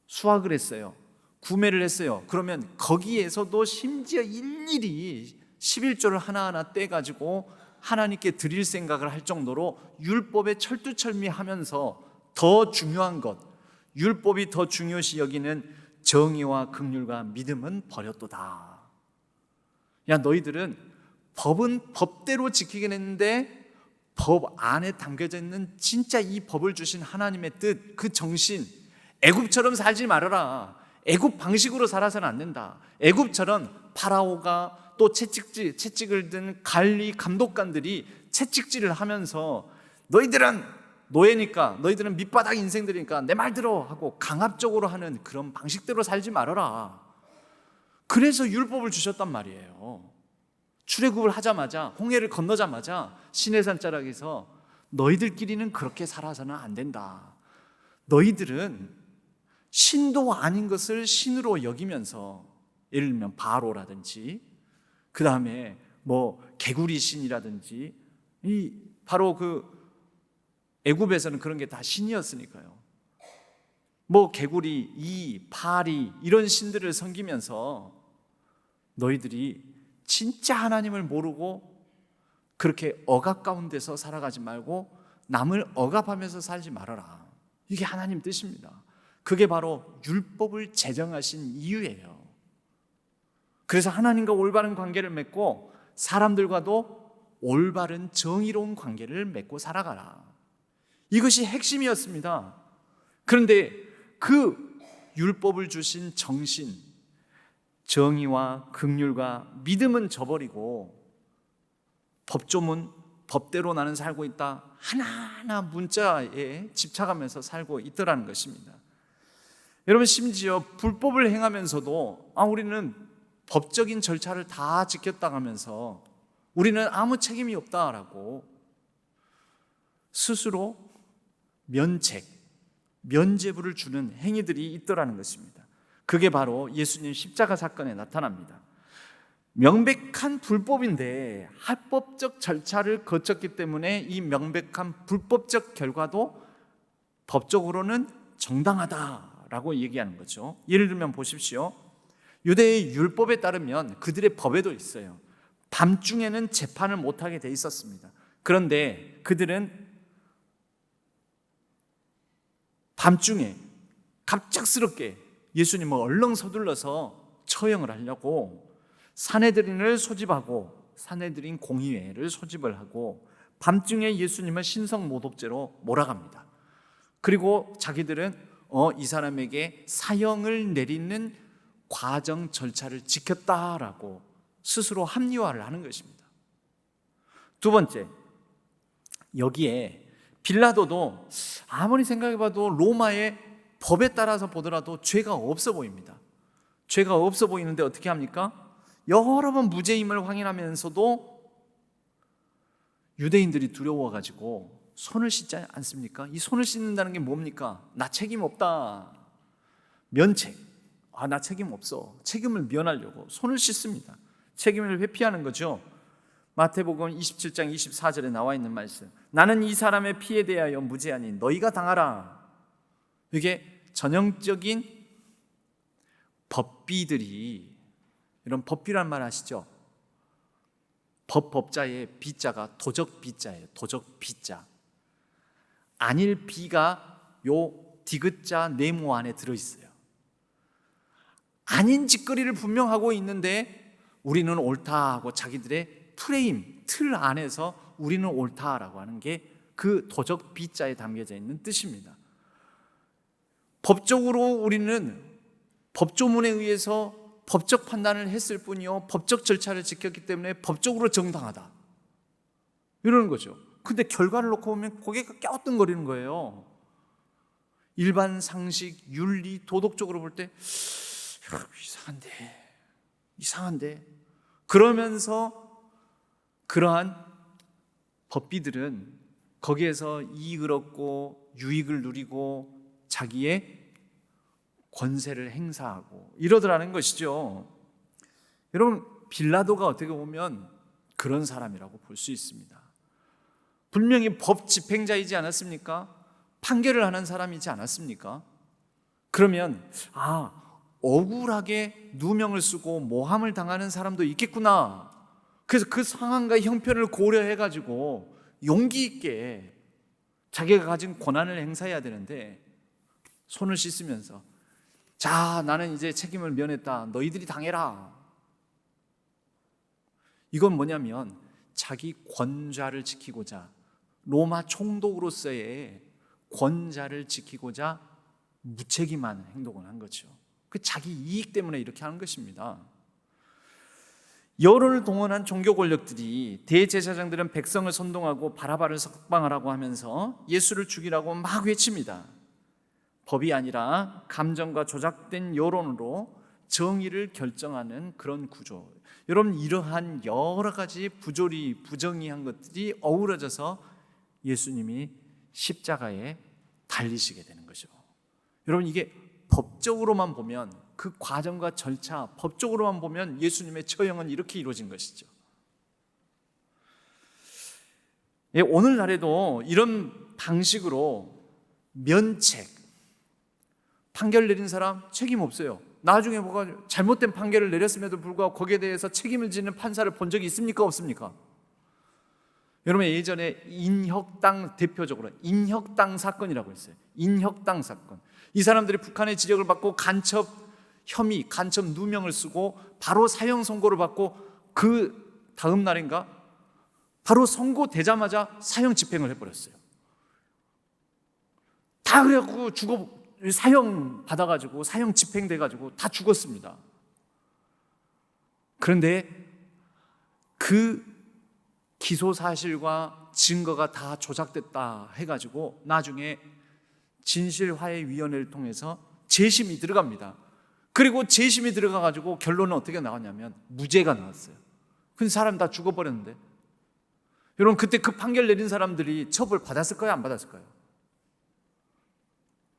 수확을 했어요. 구매를 했어요. 그러면 거기에서도 심지어 일일이 11조를 하나하나 떼가지고 하나님께 드릴 생각을 할 정도로 율법에 철두철미하면서 더 중요한 것, 율법이 더 중요시 여기는 정의와 긍휼과 믿음은 버렸도다. 야, 너희들은 법은 법대로 지키긴 했는데 법 안에 담겨져 있는 진짜 이 법을 주신 하나님의 뜻, 그 정신, 애굽처럼 살지 말아라. 애굽 방식으로 살아서는 안 된다. 애굽처럼 파라오가 또 채찍을 든 관리 감독관들이 채찍질을 하면서 너희들은 노예니까, 너희들은 밑바닥 인생들이니까 내 말 들어 하고 강압적으로 하는 그런 방식대로 살지 말아라. 그래서 율법을 주셨단 말이에요. 출애굽을 하자마자, 홍해를 건너자마자 시내산 자락에서 너희들끼리는 그렇게 살아서는 안 된다. 너희들은 신도 아닌 것을 신으로 여기면서, 예를 들면 바로라든지, 그 다음에 개구리 신이라든지, 바로 그 애굽에서는 그런 게 다 신이었으니까요. 개구리, 파리 이런 신들을 섬기면서 너희들이 진짜 하나님을 모르고 그렇게 억압 가운데서 살아가지 말고 남을 억압하면서 살지 말아라. 이게 하나님 뜻입니다. 그게 바로 율법을 제정하신 이유예요. 그래서 하나님과 올바른 관계를 맺고 사람들과도 올바른 정의로운 관계를 맺고 살아가라. 이것이 핵심이었습니다. 그런데 그 율법을 주신 정신, 정의와 긍휼과 믿음은 저버리고 법조문, 법대로 나는 살고 있다, 하나하나 문자에 집착하면서 살고 있더라는 것입니다. 여러분, 심지어 불법을 행하면서도 우리는 법적인 절차를 다 지켰다면서 우리는 아무 책임이 없다라고 스스로 면죄부를 주는 행위들이 있더라는 것입니다. 그게 바로 예수님 십자가 사건에 나타납니다. 명백한 불법인데 합법적 절차를 거쳤기 때문에 이 명백한 불법적 결과도 법적으로는 정당하다라고 얘기하는 거죠. 예를 들면 보십시오. 유대의 율법에 따르면 그들의 법에도 있어요. 밤중에는 재판을 못하게 돼 있었습니다. 그런데 그들은 밤중에 갑작스럽게 예수님을 얼렁 서둘러서 처형을 하려고 산헤드린을 소집하고 산헤드린 공의회를 소집을 하고 밤중에 예수님을 신성모독죄로 몰아갑니다. 그리고 자기들은 이 사람에게 사형을 내리는 과정 절차를 지켰다라고 스스로 합리화를 하는 것입니다. 두 번째, 여기에 빌라도도 아무리 생각해봐도 로마의 법에 따라서 보더라도 죄가 없어 보입니다. 죄가 없어 보이는데 어떻게 합니까? 여러 번 무죄임을 확인하면서도 유대인들이 두려워가지고 손을 씻지 않습니까? 이 손을 씻는다는 게 뭡니까? 나 책임 없다. 면책. 나 책임 없어. 책임을 면하려고 손을 씻습니다. 책임을 회피하는 거죠. 마태복음 27장 24절에 나와 있는 말씀. 나는 이 사람의 피에 대하여 무죄하니 너희가 당하라. 이게 전형적인 법비들이, 이런 법비란 말 아시죠? 법자의 비자가 도적 비자예요. 도적 비자. 아닐 비가 요 디귿자 네모 안에 들어있어요. 아닌 짓거리를 분명하고 있는데 우리는 옳다 하고 자기들의 프레임, 틀 안에서 우리는 옳다라고 하는 게 그 도적 비자에 담겨져 있는 뜻입니다. 법적으로 우리는 법조문에 의해서 법적 판단을 했을 뿐이요, 법적 절차를 지켰기 때문에 법적으로 정당하다, 이러는 거죠. 근데 결과를 놓고 보면 고개가 갸우뚱거리는 거예요. 일반 상식, 윤리, 도덕적으로 볼 때 이상한데 그러면서 그러한 법비들은 거기에서 이익을 얻고 유익을 누리고 자기의 권세를 행사하고 이러더라는 것이죠. 여러분, 빌라도가 어떻게 보면 그런 사람이라고 볼 수 있습니다. 분명히 법 집행자이지 않았습니까? 판결을 하는 사람이지 않았습니까? 그러면 억울하게 누명을 쓰고 모함을 당하는 사람도 있겠구나. 그래서 그 상황과 형편을 고려해가지고 용기 있게 자기가 가진 권한을 행사해야 되는데 손을 씻으면서 자, 나는 이제 책임을 면했다. 너희들이 당해라. 이건 뭐냐면 자기 권좌를 지키고자, 로마 총독으로서의 권좌를 지키고자 무책임한 행동을 한 거죠. 그 자기 이익 때문에 이렇게 하는 것입니다. 여론을 동원한 종교 권력들이, 대제사장들은 백성을 선동하고 바라바를 석방하라고 하면서 예수를 죽이라고 막 외칩니다. 법이 아니라 감정과 조작된 여론으로 정의를 결정하는 그런 구조. 여러분, 이러한 여러 가지 부조리, 부정의한 것들이 어우러져서 예수님이 십자가에 달리시게 되는 거죠. 여러분, 이게 법적으로만 보면, 그 과정과 절차, 법적으로만 보면 예수님의 처형은 이렇게 이루어진 것이죠. 오늘날에도 이런 방식으로 면책, 판결 내린 사람 책임 없어요. 나중에 뭐가 잘못된 판결을 내렸음에도 불구하고 거기에 대해서 책임을 지는 판사를 본 적이 있습니까? 없습니까? 여러분, 예전에 인혁당, 대표적으로 인혁당 사건이라고 있어요. 인혁당 사건. 이 사람들이 북한의 지적을 받고 간첩 혐의, 간첩 누명을 쓰고 바로 사형 선고를 받고 그 다음 날인가 바로 선고되자마자 사형 집행을 해버렸어요. 다 그래갖고 사형 받아가지고 사형 집행돼가지고 다 죽었습니다. 그런데 그 기소 사실과 증거가 다 조작됐다 해가지고 나중에 진실화해위원회를 통해서 재심이 들어갑니다. 그리고 재심이 들어가가지고 결론은 어떻게 나왔냐면 무죄가 나왔어요. 근데 사람 다 죽어버렸는데, 여러분, 그때 그 판결 내린 사람들이 처벌 받았을까요? 안 받았을까요?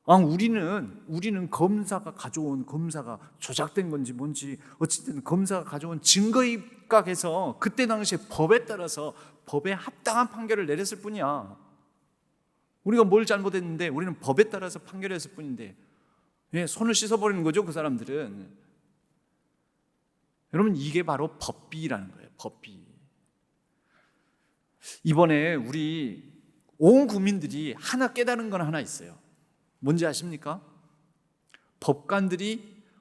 우리는 검사가 가져온, 검사가 조작된 건지 뭔지 어쨌든 검사가 가져온 증거에 입각해서 그때 당시에 법에 따라서 법에 합당한 판결을 내렸을 뿐이야. 우리가 뭘 잘못했는데 우리는 법에 따라서 판결했을 뿐인데 손을 씻어버리는 거죠, 그 사람들은. 여러분, 이게 바로 법비라는 거예요. 법비. 이번에 우리 온 국민들이 하나 깨달은 건 하나 있어요. 뭔지 아십니까?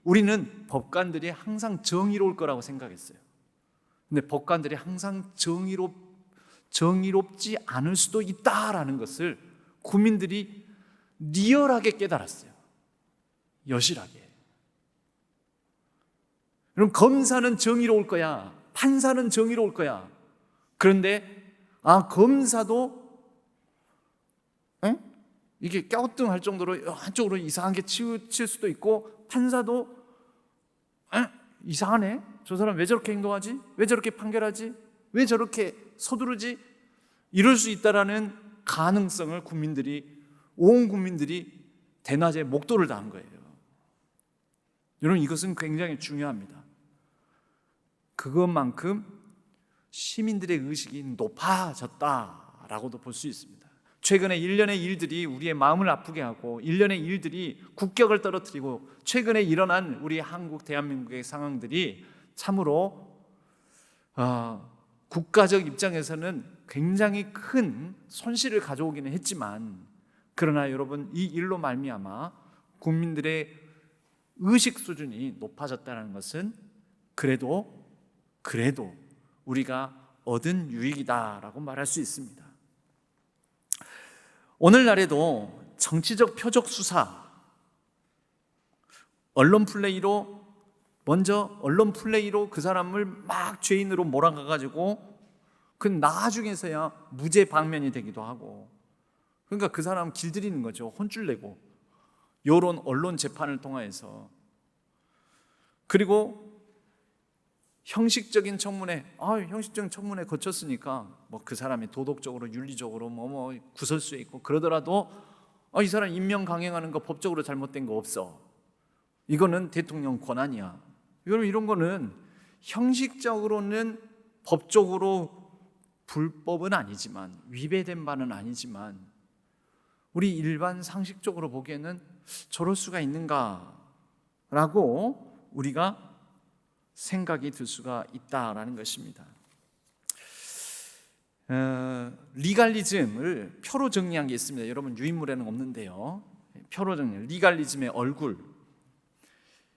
우리는 법관들이 항상 정의로울 거라고 생각했어요. 근데 법관들이 항상 정의롭지 않을 수도 있다라는 것을 국민들이 리얼하게 깨달았어요. 여실하게. 그럼 검사는 정의로울 거야. 판사는 정의로울 거야. 그런데 검사도 이게 갸우뚱할 정도로 한쪽으로 이상하게 치우칠 수도 있고, 판사도 이상하네, 저 사람 왜 저렇게 행동하지? 왜 저렇게 판결하지? 왜 저렇게 서두르지? 이럴 수 있다라는 가능성을 온 국민들이 대낮에 목도를 다한 거예요. 여러분, 이것은 굉장히 중요합니다. 그것만큼 시민들의 의식이 높아졌다라고도 볼 수 있습니다. 최근에 일련의 일들이 우리의 마음을 아프게 하고, 일련의 일들이 국격을 떨어뜨리고, 최근에 일어난 우리 한국, 대한민국의 상황들이 참으로 국가적 입장에서는 굉장히 큰 손실을 가져오기는 했지만, 그러나 여러분, 이 일로 말미암아 국민들의 의식 수준이 높아졌다는 것은 그래도 우리가 얻은 유익이다라고 말할 수 있습니다. 오늘날에도 정치적 표적 수사, 언론 플레이로 그 사람을 막 죄인으로 몰아가가지고 그 나중에서야 무죄 방면이 되기도 하고, 그러니까 그 사람 길들이는 거죠. 혼쭐 내고, 요런 언론 재판을 통해서. 그리고 형식적인 청문회 거쳤으니까 그 사람이 도덕적으로, 윤리적으로 구설수에 있고 그러더라도 이 사람 임명 강행하는 거 법적으로 잘못된 거 없어, 이거는 대통령 권한이야. 여러분, 이런 거는 형식적으로는 법적으로 불법은 아니지만, 위배된 바는 아니지만, 우리 일반 상식적으로 보기에는 저럴 수가 있는가라고 우리가 생각이 들 수가 있다라는 것입니다. 리갈리즘을 표로 정리한 게 있습니다. 여러분, 유인물에는 없는데요, 표로 정리, 리갈리즘의 얼굴.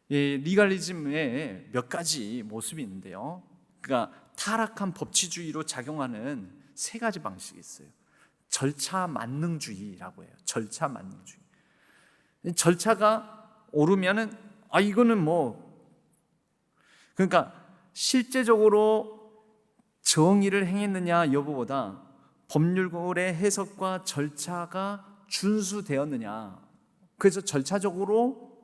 리갈리즘의 몇 가지 모습이 있는데요, 그러니까 타락한 법치주의로 작용하는 세 가지 방식이 있어요. 절차 만능주의라고 해요. 절차 만능주의. 절차가 오르면은 이거는 그러니까 실제적으로 정의를 행했느냐 여부보다 법률의 해석과 절차가 준수되었느냐, 그래서 절차적으로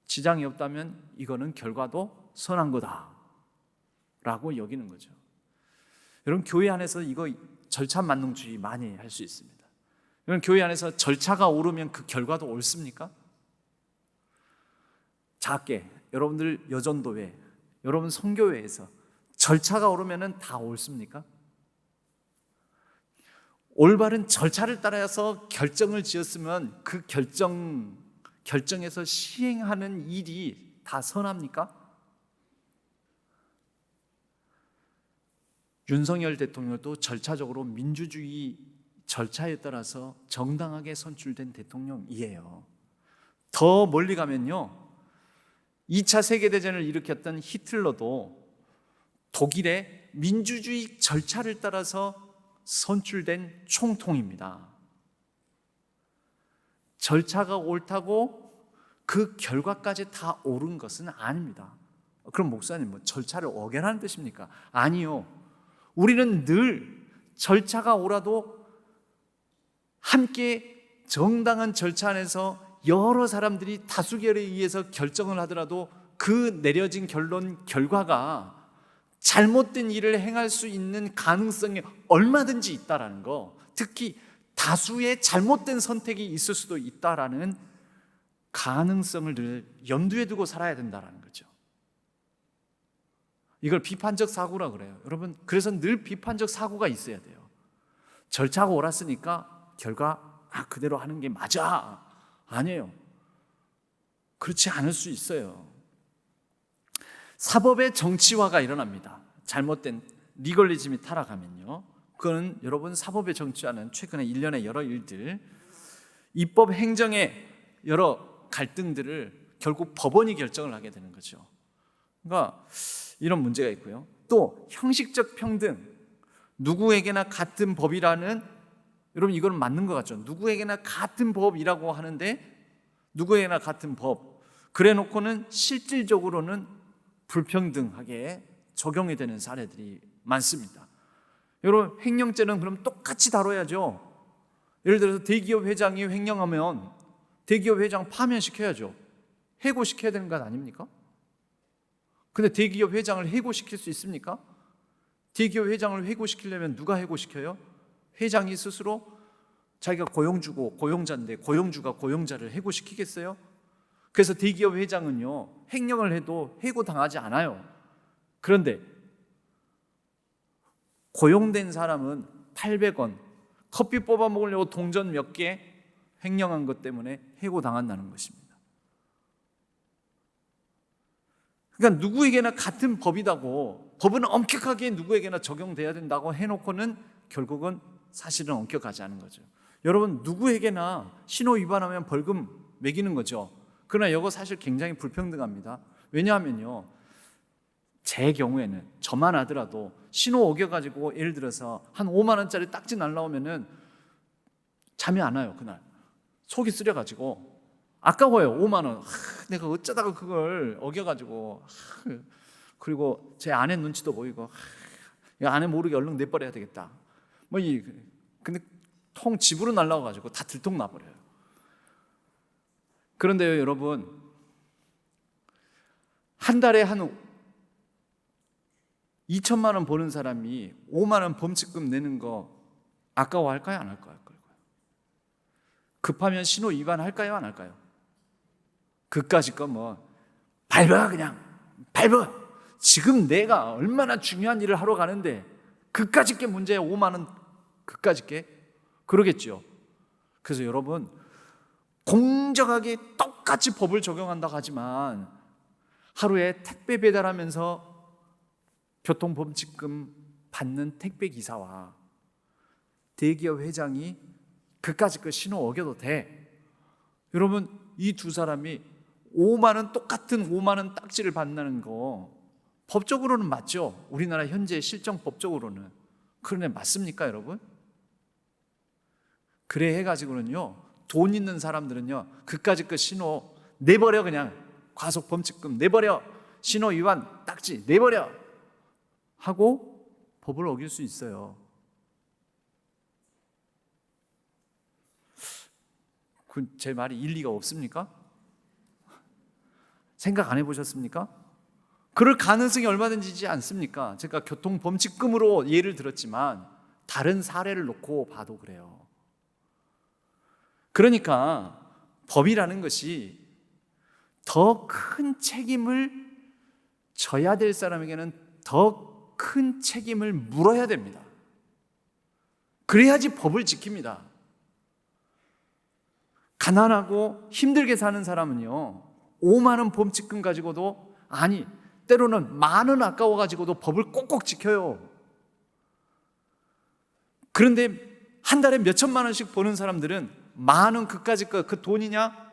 지장이 없다면 이거는 결과도 선한 거다라고 여기는 거죠. 여러분, 교회 안에서 이거 절차 만능주의 많이 할 수 있습니다. 여러분, 교회 안에서 절차가 오르면 그 결과도 옳습니까? 작게, 여러분들 여전도회, 여러분 선교회에서 절차가 오르면 다 옳습니까? 올바른 절차를 따라서 결정을 지었으면 그 결정에서 시행하는 일이 다 선합니까? 윤석열 대통령도 절차적으로 민주주의 절차에 따라서 정당하게 선출된 대통령이에요. 더 멀리 가면요, 2차 세계대전을 일으켰던 히틀러도 독일의 민주주의 절차를 따라서 선출된 총통입니다. 절차가 옳다고 그 결과까지 다 옳은 것은 아닙니다. 그럼 목사님, 절차를 어겨라는 뜻입니까? 아니요. 우리는 늘 절차가 옳아도 함께 정당한 절차 안에서 여러 사람들이 다수결에 의해서 결정을 하더라도 그 내려진 결과가 잘못된 일을 행할 수 있는 가능성이 얼마든지 있다라는 거, 특히 다수의 잘못된 선택이 있을 수도 있다라는 가능성을 늘 염두에 두고 살아야 된다는 거죠. 이걸 비판적 사고라 그래요. 여러분, 그래서 늘 비판적 사고가 있어야 돼요. 절차가 옳았으니까 결과 그대로 하는 게 맞아. 아니에요. 그렇지 않을 수 있어요. 사법의 정치화가 일어납니다. 잘못된 리걸리즘이 타락하면요. 그건 여러분, 사법의 정치화는 최근에 일련의 여러 일들, 입법 행정의 여러 갈등들을 결국 법원이 결정을 하게 되는 거죠. 그러니까 이런 문제가 있고요. 또 형식적 평등, 누구에게나 같은 법이라는, 여러분 이건 맞는 것 같죠? 누구에게나 같은 법이라고 하는데 누구에게나 같은 법, 그래 놓고는 실질적으로는 불평등하게 적용이 되는 사례들이 많습니다. 여러분, 횡령죄는 그럼 똑같이 다뤄야죠. 예를 들어서 대기업 회장이 횡령하면 대기업 회장 파면시켜야죠. 해고시켜야 되는 것 아닙니까? 근데 대기업 회장을 해고시킬 수 있습니까? 대기업 회장을 해고시키려면 누가 해고시켜요? 회장이 스스로 자기가 고용주고 고용자인데 고용주가 고용자를 해고시키겠어요? 그래서 대기업 회장은요, 횡령을 해도 해고당하지 않아요. 그런데 고용된 사람은 800원 커피 뽑아 먹으려고 동전 몇 개 횡령한 것 때문에 해고당한다는 것입니다. 그러니까 누구에게나 같은 법이다고, 법은 엄격하게 누구에게나 적용돼야 된다고 해놓고는 결국은 사실은 엄격하지 않은 거죠. 여러분, 누구에게나 신호 위반하면 벌금 매기는 거죠. 그러나 이거 사실 굉장히 불평등합니다. 왜냐하면요, 제 경우에는 저만 하더라도 신호 어겨가지고 예를 들어서 한 5만 원짜리 딱지 날라오면은 잠이 안 와요. 그날 속이 쓰려가지고 아까워요. 5만 원. 내가 어쩌다가 그걸 어겨가지고, 그리고 제 아내 눈치도 보이고, 아내 모르게 얼른 내버려야 되겠다. 근데 통 집으로 날라와가지고 다 들통 나버려요. 그런데요, 여러분, 한 달에 한 2천만 원 버는 사람이 5만 원 범칙금 내는 거 아까워할까요? 안 할까요? 급하면 신호 위반할까요? 안 할까요? 그까짓 거 밟아, 그냥 밟아. 지금 내가 얼마나 중요한 일을 하러 가는데 그까짓 게 문제야. 5만 원 그까짓 게? 그러겠죠. 그래서 여러분, 공정하게 똑같이 법을 적용한다고 하지만 하루에 택배 배달하면서 교통범칙금 받는 택배기사와 대기업 회장이 그까짓 거 신호 어겨도 돼. 여러분, 이 두 사람이 5만 원, 똑같은 5만 원 딱지를 받는 거 법적으로는 맞죠? 우리나라 현재 실정 법적으로는. 그런데 맞습니까, 여러분? 그래 해가지고는요, 돈 있는 사람들은요, 그까짓 거 신호 내버려. 그냥 과속 범칙금 내버려, 신호 위반 딱지 내버려 하고 법을 어길 수 있어요. 제 말이 일리가 없습니까? 생각 안 해보셨습니까? 그럴 가능성이 얼마든지 있지 않습니까? 제가 교통범칙금으로 예를 들었지만 다른 사례를 놓고 봐도 그래요. 그러니까 법이라는 것이 더 큰 책임을 져야 될 사람에게는 더 큰 책임을 물어야 됩니다. 그래야지 법을 지킵니다. 가난하고 힘들게 사는 사람은요, 5만 원 범칙금 가지고도, 아니 때로는 만 원 아까워가지고도 법을 꼭꼭 지켜요. 그런데 한 달에 몇 천만 원씩 버는 사람들은 만 원 그까짓 거 그 돈이냐?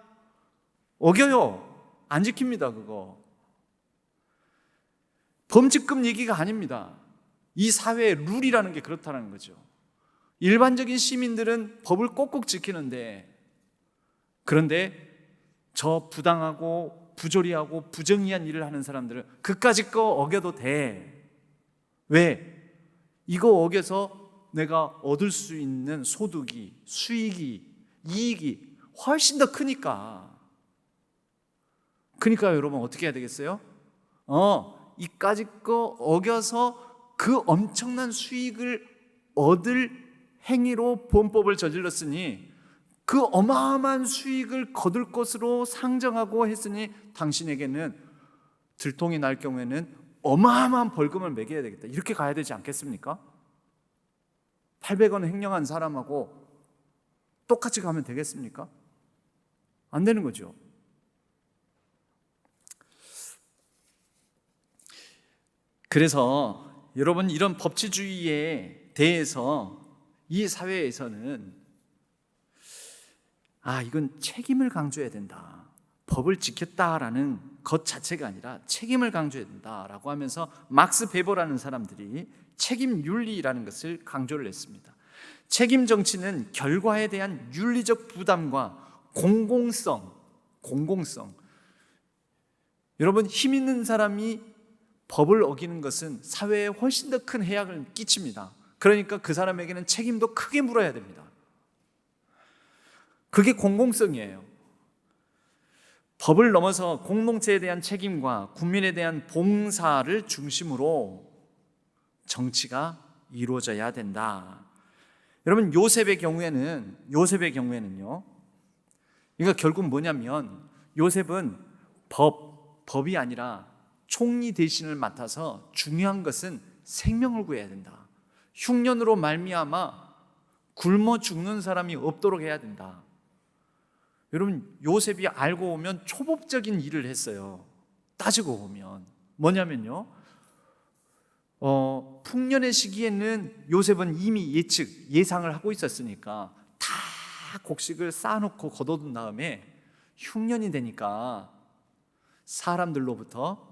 어겨요. 안 지킵니다. 그거 범칙금 얘기가 아닙니다. 이 사회의 룰이라는 게 그렇다는 거죠. 일반적인 시민들은 법을 꼭꼭 지키는데, 그런데 저 부당하고 부조리하고 부정의한 일을 하는 사람들은 그까짓 거 어겨도 돼. 왜? 이거 어겨서 내가 얻을 수 있는 소득이, 수익이, 이익이 훨씬 더 크니까. 그러니까 여러분 어떻게 해야 되겠어요? 이까짓 거 어겨서 그 엄청난 수익을 얻을 행위로 범법을 저질렀으니 그 어마어마한 수익을 거둘 것으로 상정하고 했으니 당신에게는 들통이 날 경우에는 어마어마한 벌금을 매겨야 되겠다, 이렇게 가야 되지 않겠습니까? 800원 횡령한 사람하고 똑같이 가면 되겠습니까? 안 되는 거죠. 그래서 여러분, 이런 법치주의에 대해서 이 사회에서는 이건 책임을 강조해야 된다, 법을 지켰다라는 것 자체가 아니라 책임을 강조해야 된다라고 하면서 막스 베버라는 사람들이 책임 윤리라는 것을 강조를 했습니다. 책임 정치는 결과에 대한 윤리적 부담과 공공성. 여러분, 힘 있는 사람이 법을 어기는 것은 사회에 훨씬 더 큰 해악을 끼칩니다. 그러니까 그 사람에게는 책임도 크게 물어야 됩니다. 그게 공공성이에요. 법을 넘어서 공동체에 대한 책임과 국민에 대한 봉사를 중심으로 정치가 이루어져야 된다. 여러분, 요셉의 경우에는요, 그러니까 결국 뭐냐면, 요셉은 법이 아니라 총리 대신을 맡아서 중요한 것은 생명을 구해야 된다. 흉년으로 말미암아 굶어 죽는 사람이 없도록 해야 된다. 여러분, 요셉이 알고 보면 초법적인 일을 했어요. 따지고 보면 뭐냐면요, 풍년의 시기에는 요셉은 이미 예상을 하고 있었으니까 다 곡식을 쌓아놓고 걷어둔 다음에 흉년이 되니까 사람들로부터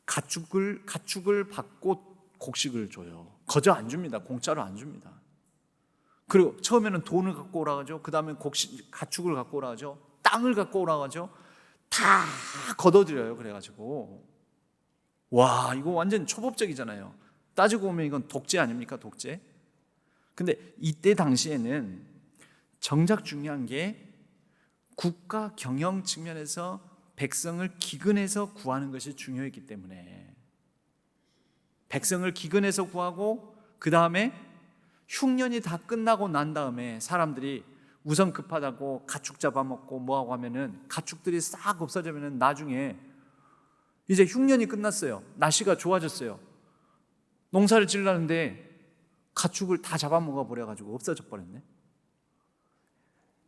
가축을 받고 곡식을 줘요. 거저 안 줍니다. 공짜로 안 줍니다. 그리고 처음에는 돈을 갖고 오라 하죠. 그 다음에 가축을 갖고 오라 하죠. 땅을 갖고 오라 하죠. 다 걷어들여요. 그래가지고 와, 이거 완전 초법적이잖아요. 따지고 보면 이건 독재 아닙니까? 독재. 근데 이때 당시에는 정작 중요한 게 국가 경영 측면에서 백성을 기근해서 구하는 것이 중요했기 때문에 백성을 기근해서 구하고, 그 다음에 흉년이 다 끝나고 난 다음에 사람들이 우선 급하다고 가축 잡아먹고 뭐하고 하면은 가축들이 싹 없어지면은 나중에 이제 흉년이 끝났어요. 날씨가 좋아졌어요. 농사를 지으려는데 가축을 다 잡아먹어 버려가지고 없어져 버렸네.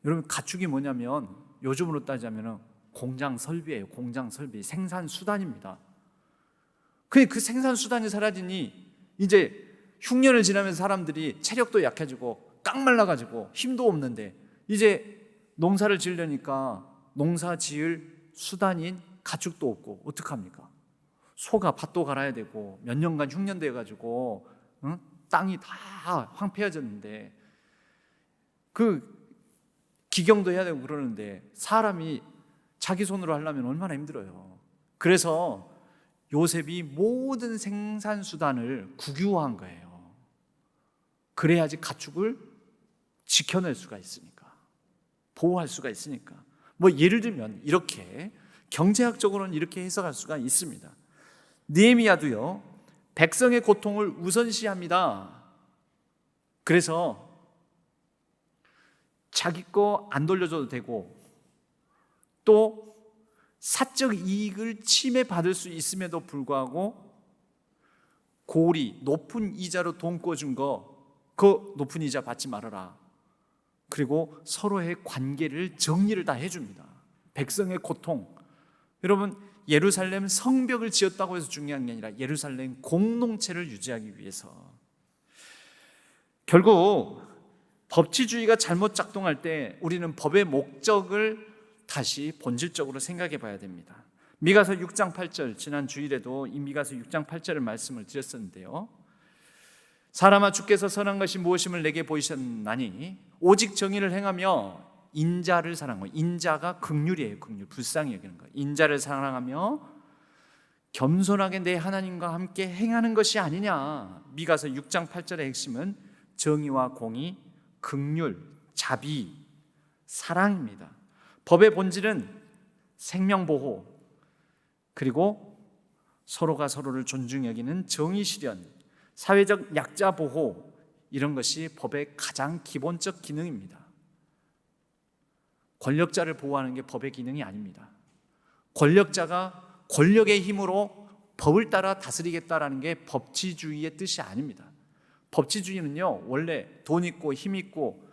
여러분, 가축이 뭐냐면 요즘으로 따지자면 공장 설비예요. 공장 설비, 생산 수단입니다. 그 생산 수단이 사라지니 이제 흉년을 지나면서 사람들이 체력도 약해지고 깡말라가지고 힘도 없는데 이제 농사를 지으려니까 농사 지을 수단인 가축도 없고 어떡합니까? 소가 밭도 갈아야 되고 몇 년간 흉년돼가지고 땅이 다 황폐해졌는데 그 기경도 해야 되고 그러는데 사람이 자기 손으로 하려면 얼마나 힘들어요. 그래서 요셉이 모든 생산수단을 국유화한 거예요. 그래야지 가축을 지켜낼 수가 있으니까, 보호할 수가 있으니까. 뭐 예를 들면 이렇게 경제학적으로는 이렇게 해석할 수가 있습니다. 느헤미야도요, 백성의 고통을 우선시합니다. 그래서 자기 거 안 돌려줘도 되고 또 사적 이익을 침해받을 수 있음에도 불구하고 고리, 높은 이자로 돈 꿔준 거, 그 높은 이자 받지 말아라. 그리고 서로의 관계를 정리를 다 해줍니다. 백성의 고통. 여러분, 예루살렘 성벽을 지었다고 해서 중요한 게 아니라 예루살렘 공동체를 유지하기 위해서. 결국 법치주의가 잘못 작동할 때 우리는 법의 목적을 다시 본질적으로 생각해 봐야 됩니다. 미가서 6장 8절, 지난 주일에도 이 미가서 6장 8절을 말씀을 드렸었는데요. 사람아, 주께서 선한 것이 무엇임을 내게 보이셨나니 오직 정의를 행하며 인자를 사랑하고, 인자가 긍휼이에요. 긍휼, 불쌍히 여기는 거. 인자를 사랑하며 겸손하게 내 하나님과 함께 행하는 것이 아니냐. 미가서 6장 8절의 핵심은 정의와 공의, 긍휼, 자비, 사랑입니다. 법의 본질은 생명보호, 그리고 서로가 서로를 존중히 여기는 정의 실현, 사회적 약자 보호, 이런 것이 법의 가장 기본적 기능입니다. 권력자를 보호하는 게 법의 기능이 아닙니다. 권력자가 권력의 힘으로 법을 따라 다스리겠다라는 게 법치주의의 뜻이 아닙니다. 법치주의는요, 원래 돈 있고 힘 있고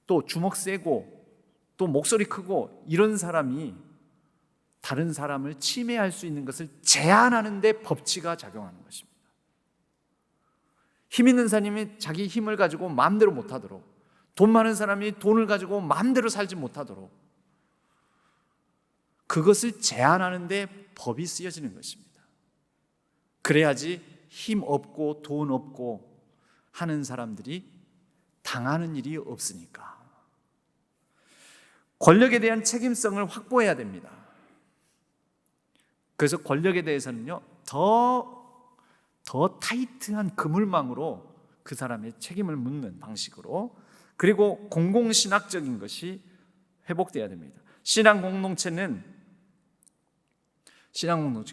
또 주먹 세고 또 목소리 크고 이런 사람이 다른 사람을 침해할 수 있는 것을 제한하는 데 법치가 작용하는 것입니다. 힘 있는 사람이 자기 힘을 가지고 마음대로 못하도록, 돈 많은 사람이 돈을 가지고 마음대로 살지 못하도록, 그것을 제한하는 데 법이 쓰여지는 것입니다. 그래야지 힘 없고 돈 없고 하는 사람들이 당하는 일이 없으니까. 권력에 대한 책임성을 확보해야 됩니다. 그래서 권력에 대해서는요, 더 타이트한 그물망으로 그 사람의 책임을 묻는 방식으로, 그리고 공공신학적인 것이 회복돼야 됩니다. 신앙 공동체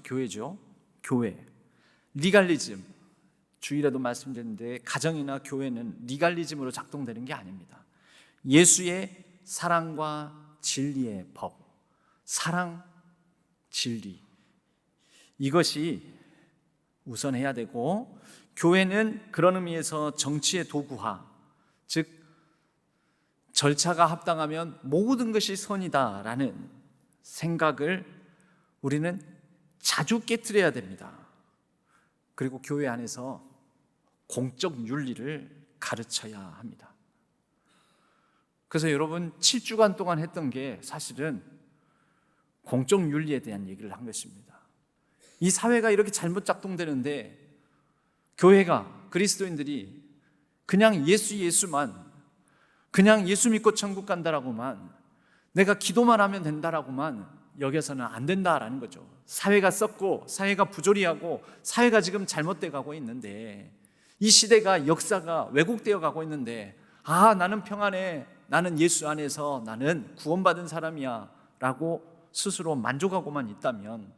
교회죠. 교회. 리갈리즘, 주일에도 말씀드렸는데 가정이나 교회는 리갈리즘으로 작동되는 게 아닙니다. 예수의 사랑과 진리의 법, 사랑, 진리, 이것이 우선해야 되고, 교회는 그런 의미에서 정치의 도구화, 즉 절차가 합당하면 모든 것이 선이다라는 생각을 우리는 자주 깨트려야 됩니다. 그리고 교회 안에서 공적 윤리를 가르쳐야 합니다. 그래서 여러분 7주간 동안 했던 게 사실은 공적 윤리에 대한 얘기를 한 것입니다. 이 사회가 이렇게 잘못 작동되는데 교회가, 그리스도인들이 그냥 예수만, 그냥 예수 믿고 천국 간다라고만, 내가 기도만 하면 된다라고만 여겨서는 안 된다라는 거죠. 사회가 썩고 사회가 부조리하고 사회가 지금 잘못돼 가고 있는데, 이 시대가, 역사가 왜곡되어 가고 있는데, 나는 평안해, 나는 예수 안에서 나는 구원받은 사람이야 라고 스스로 만족하고만 있다면,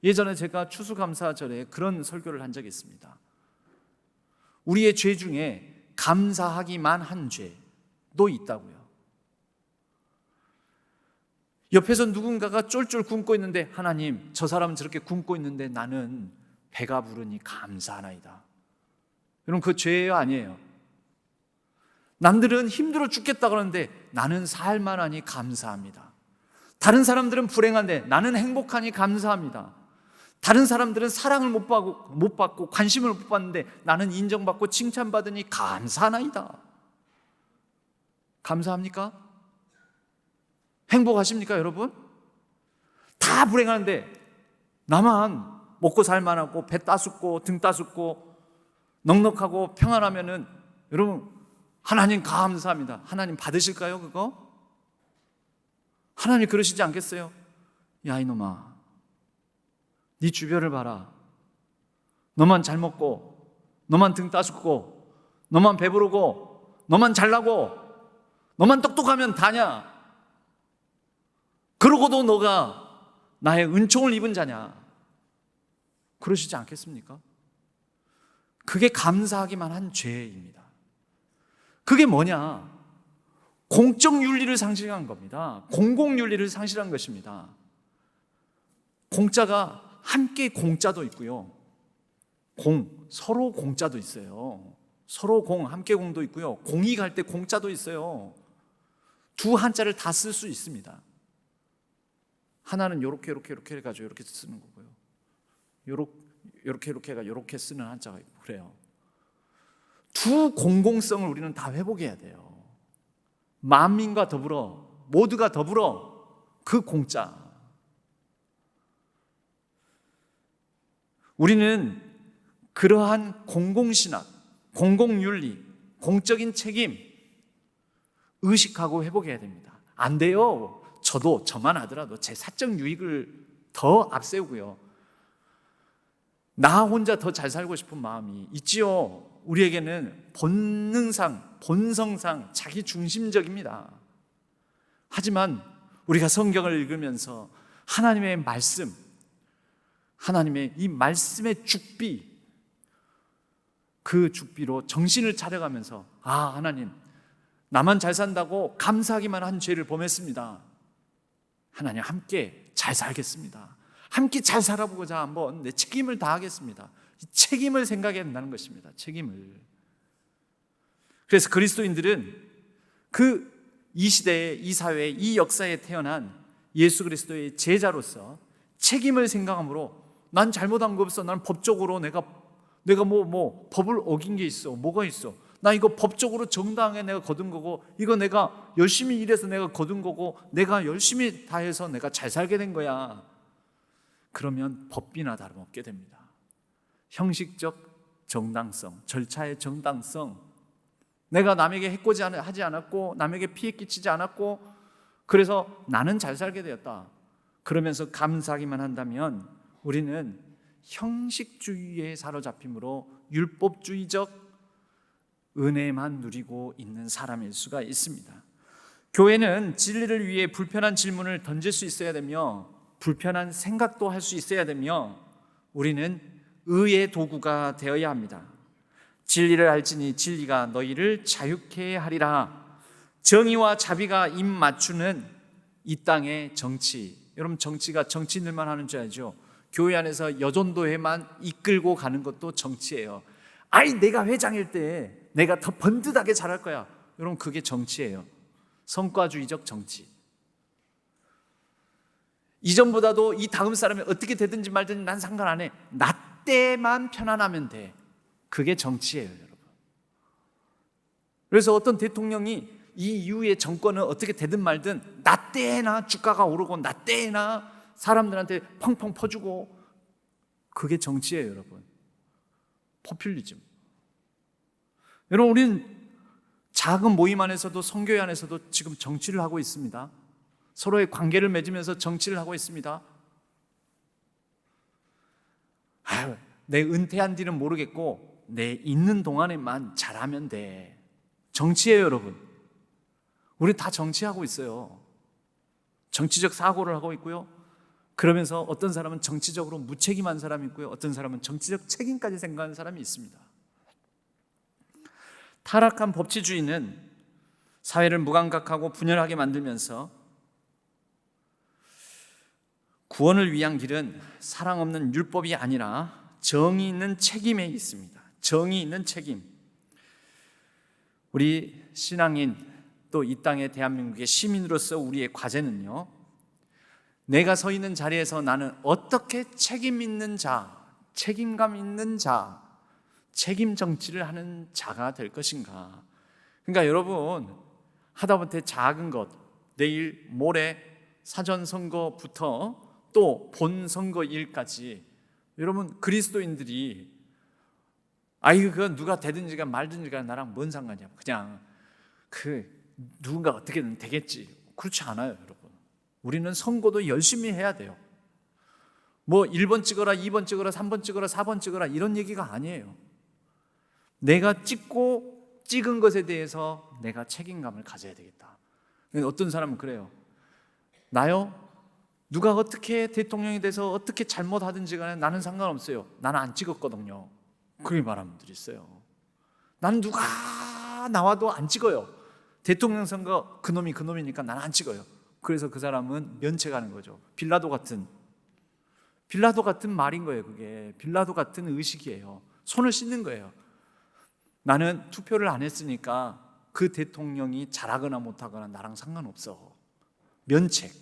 예전에 제가 추수감사절에 그런 설교를 한 적이 있습니다. 우리의 죄 중에 감사하기만 한 죄도 있다고요. 옆에서 누군가가 쫄쫄 굶고 있는데, 하나님, 저 사람은 저렇게 굶고 있는데 나는 배가 부르니 감사하나이다. 여러분, 그 죄예요, 아니에요? 남들은 힘들어 죽겠다 그러는데 나는 살만하니 감사합니다. 다른 사람들은 불행한데 나는 행복하니 감사합니다. 다른 사람들은 사랑을 못 받고 관심을 못 받는데 나는 인정받고 칭찬받으니 감사하나이다. 감사합니까? 행복하십니까, 여러분? 다 불행하는데 나만 먹고 살만하고 배 따숩고 등 따숩고 넉넉하고 평안하면은, 여러분, 하나님 감사합니다. 하나님 받으실까요, 그거? 하나님 그러시지 않겠어요? 야, 이놈아, 네 주변을 봐라. 너만 잘 먹고, 너만 등 따숩고, 너만 배부르고, 너만 잘나고, 너만 똑똑하면 다냐? 그러고도 너가 나의 은총을 입은 자냐? 그러시지 않겠습니까? 그게 감사하기만 한 죄입니다. 그게 뭐냐? 공적 윤리를 상실한 겁니다. 공공 윤리를 상실한 것입니다. 공짜가 함께 공짜도 있고요. 서로 공짜도 있어요. 서로 함께 공도 있고요. 공익 할 때 공짜도 있어요. 두 한자를 다 쓸 수 있습니다. 하나는 요렇게 해가지고 이렇게 쓰는 거고요. 요렇게 해가 요렇게 쓰는 한자가 있고 그래요. 두 공공성을 우리는 다 회복해야 돼요. 만민과 더불어, 모두가 더불어 그 공짜. 우리는 그러한 공공신학, 공공윤리, 공적인 책임 의식하고 회복해야 됩니다. 안 돼요. 저만 하더라도 제 사적 유익을 더 앞세우고요, 나 혼자 더 잘 살고 싶은 마음이 있지요. 우리에게는 본성상 자기 중심적입니다. 하지만 우리가 성경을 읽으면서 하나님의 말씀, 하나님의 이 말씀의 죽비, 그 죽비로 정신을 차려가면서, 하나님, 나만 잘 산다고 감사하기만 한 죄를 범했습니다. 하나님, 함께 잘 살겠습니다. 함께 잘 살아보고자 한번 내 책임을 다하겠습니다. 이 책임을 생각해야 된다는 것입니다. 책임을. 그래서 그리스도인들은 이 시대에, 이 사회에, 이 역사에 태어난 예수 그리스도의 제자로서 책임을 생각함으로, 난 잘못한 거 없어. 난 법적으로 내가 법을 어긴 게 있어. 뭐가 있어? 나 이거 법적으로 정당하게 내가 거둔 거고, 이거 내가 열심히 일해서 내가 거둔 거고, 내가 열심히 다 해서 내가 잘 살게 된 거야. 그러면 법비나 다름없게 됩니다. 형식적 정당성, 절차의 정당성, 내가 남에게 해코지 하지 않았고, 남에게 피해 끼치지 않았고, 그래서 나는 잘 살게 되었다. 그러면서 감사하기만 한다면 우리는 형식주의에 사로잡힘으로 율법주의적 은혜만 누리고 있는 사람일 수가 있습니다. 교회는 진리를 위해 불편한 질문을 던질 수 있어야 되며, 불편한 생각도 할 수 있어야 되며, 우리는 의의 도구가 되어야 합니다. 진리를 알지니 진리가 너희를 자유케 하리라. 정의와 자비가 입 맞추는 이 땅의 정치. 여러분, 정치가 정치인들만 하는 줄 알죠? 교회 안에서 여전도회만 이끌고 가는 것도 정치예요. 아이, 내가 회장일 때 내가 더 번듯하게 잘할 거야. 여러분, 그게 정치예요. 성과주의적 정치. 이전보다도 이 다음 사람이 어떻게 되든지 말든지 난 상관 안 해. 나 때만 편안하면 돼. 그게 정치예요, 여러분. 그래서 어떤 대통령이 이 이후의 정권은 어떻게 되든 말든 나 때나 주가가 오르고 나 때나 사람들한테 펑펑 퍼주고, 그게 정치예요, 여러분. 포퓰리즘. 여러분, 우리는 작은 모임 안에서도, 성교회 안에서도 지금 정치를 하고 있습니다. 서로의 관계를 맺으면서 정치를 하고 있습니다. 내 은퇴한 뒤는 모르겠고 내 있는 동안에만 잘하면 돼. 정치예요, 여러분. 우리 다 정치하고 있어요. 정치적 사고를 하고 있고요. 그러면서 어떤 사람은 정치적으로 무책임한 사람이 있고요. 어떤 사람은 정치적 책임까지 생각하는 사람이 있습니다. 타락한 법치주의는 사회를 무감각하고 분열하게 만들면서 구원을 위한 길은 사랑 없는 율법이 아니라 정의 있는 책임에 있습니다. 정의 있는 책임. 우리 신앙인, 또 이 땅의 대한민국의 시민으로서 우리의 과제는요, 내가 서 있는 자리에서 나는 어떻게 책임 있는 자, 책임감 있는 자, 책임 정치를 하는 자가 될 것인가. 그러니까 여러분, 하다못해 작은 것, 내일 모레 사전선거부터 또 본선거일까지 여러분, 그리스도인들이 그건 누가 되든지가 말든지가 나랑 뭔 상관이야, 그냥 누군가 어떻게든 되겠지. 그렇지 않아요, 여러분. 우리는 선거도 열심히 해야 돼요. 1번 찍어라, 2번 찍어라, 3번 찍어라, 4번 찍어라, 이런 얘기가 아니에요. 내가 찍은 것에 대해서 내가 책임감을 가져야 되겠다. 어떤 사람은 그래요. 나요? 누가 어떻게 대통령이 돼서 어떻게 잘못하든지 간에 나는 상관없어요. 나는 안 찍었거든요. 그렇게 말하는 분들이 있어요. 나는 누가 나와도 안 찍어요. 대통령 선거 그놈이니까 나는 안 찍어요. 그래서 그 사람은 면책하는 거죠. 빌라도 같은 말인 거예요. 그게 빌라도 같은 의식이에요. 손을 씻는 거예요. 나는 투표를 안 했으니까 그 대통령이 잘하거나 못하거나 나랑 상관없어. 면책.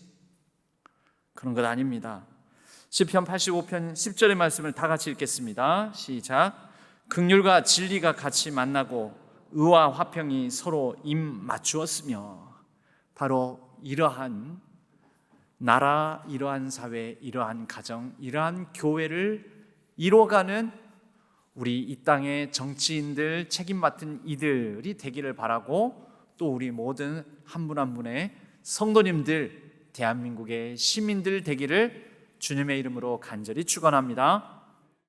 그런 것 아닙니다. 시편 85편 10절의 말씀을 다 같이 읽겠습니다. 시작. 긍휼과 진리가 같이 만나고 의와 화평이 서로 입 맞추었으며. 바로 이러한 나라, 이러한 사회, 이러한 가정, 이러한 교회를 이뤄가는 우리 이 땅의 정치인들, 책임 맡은 이들이 되기를 바라고, 또 우리 모든 한 분 한 분의 성도님들, 대한민국의 시민들 되기를 주님의 이름으로 간절히 축원합니다.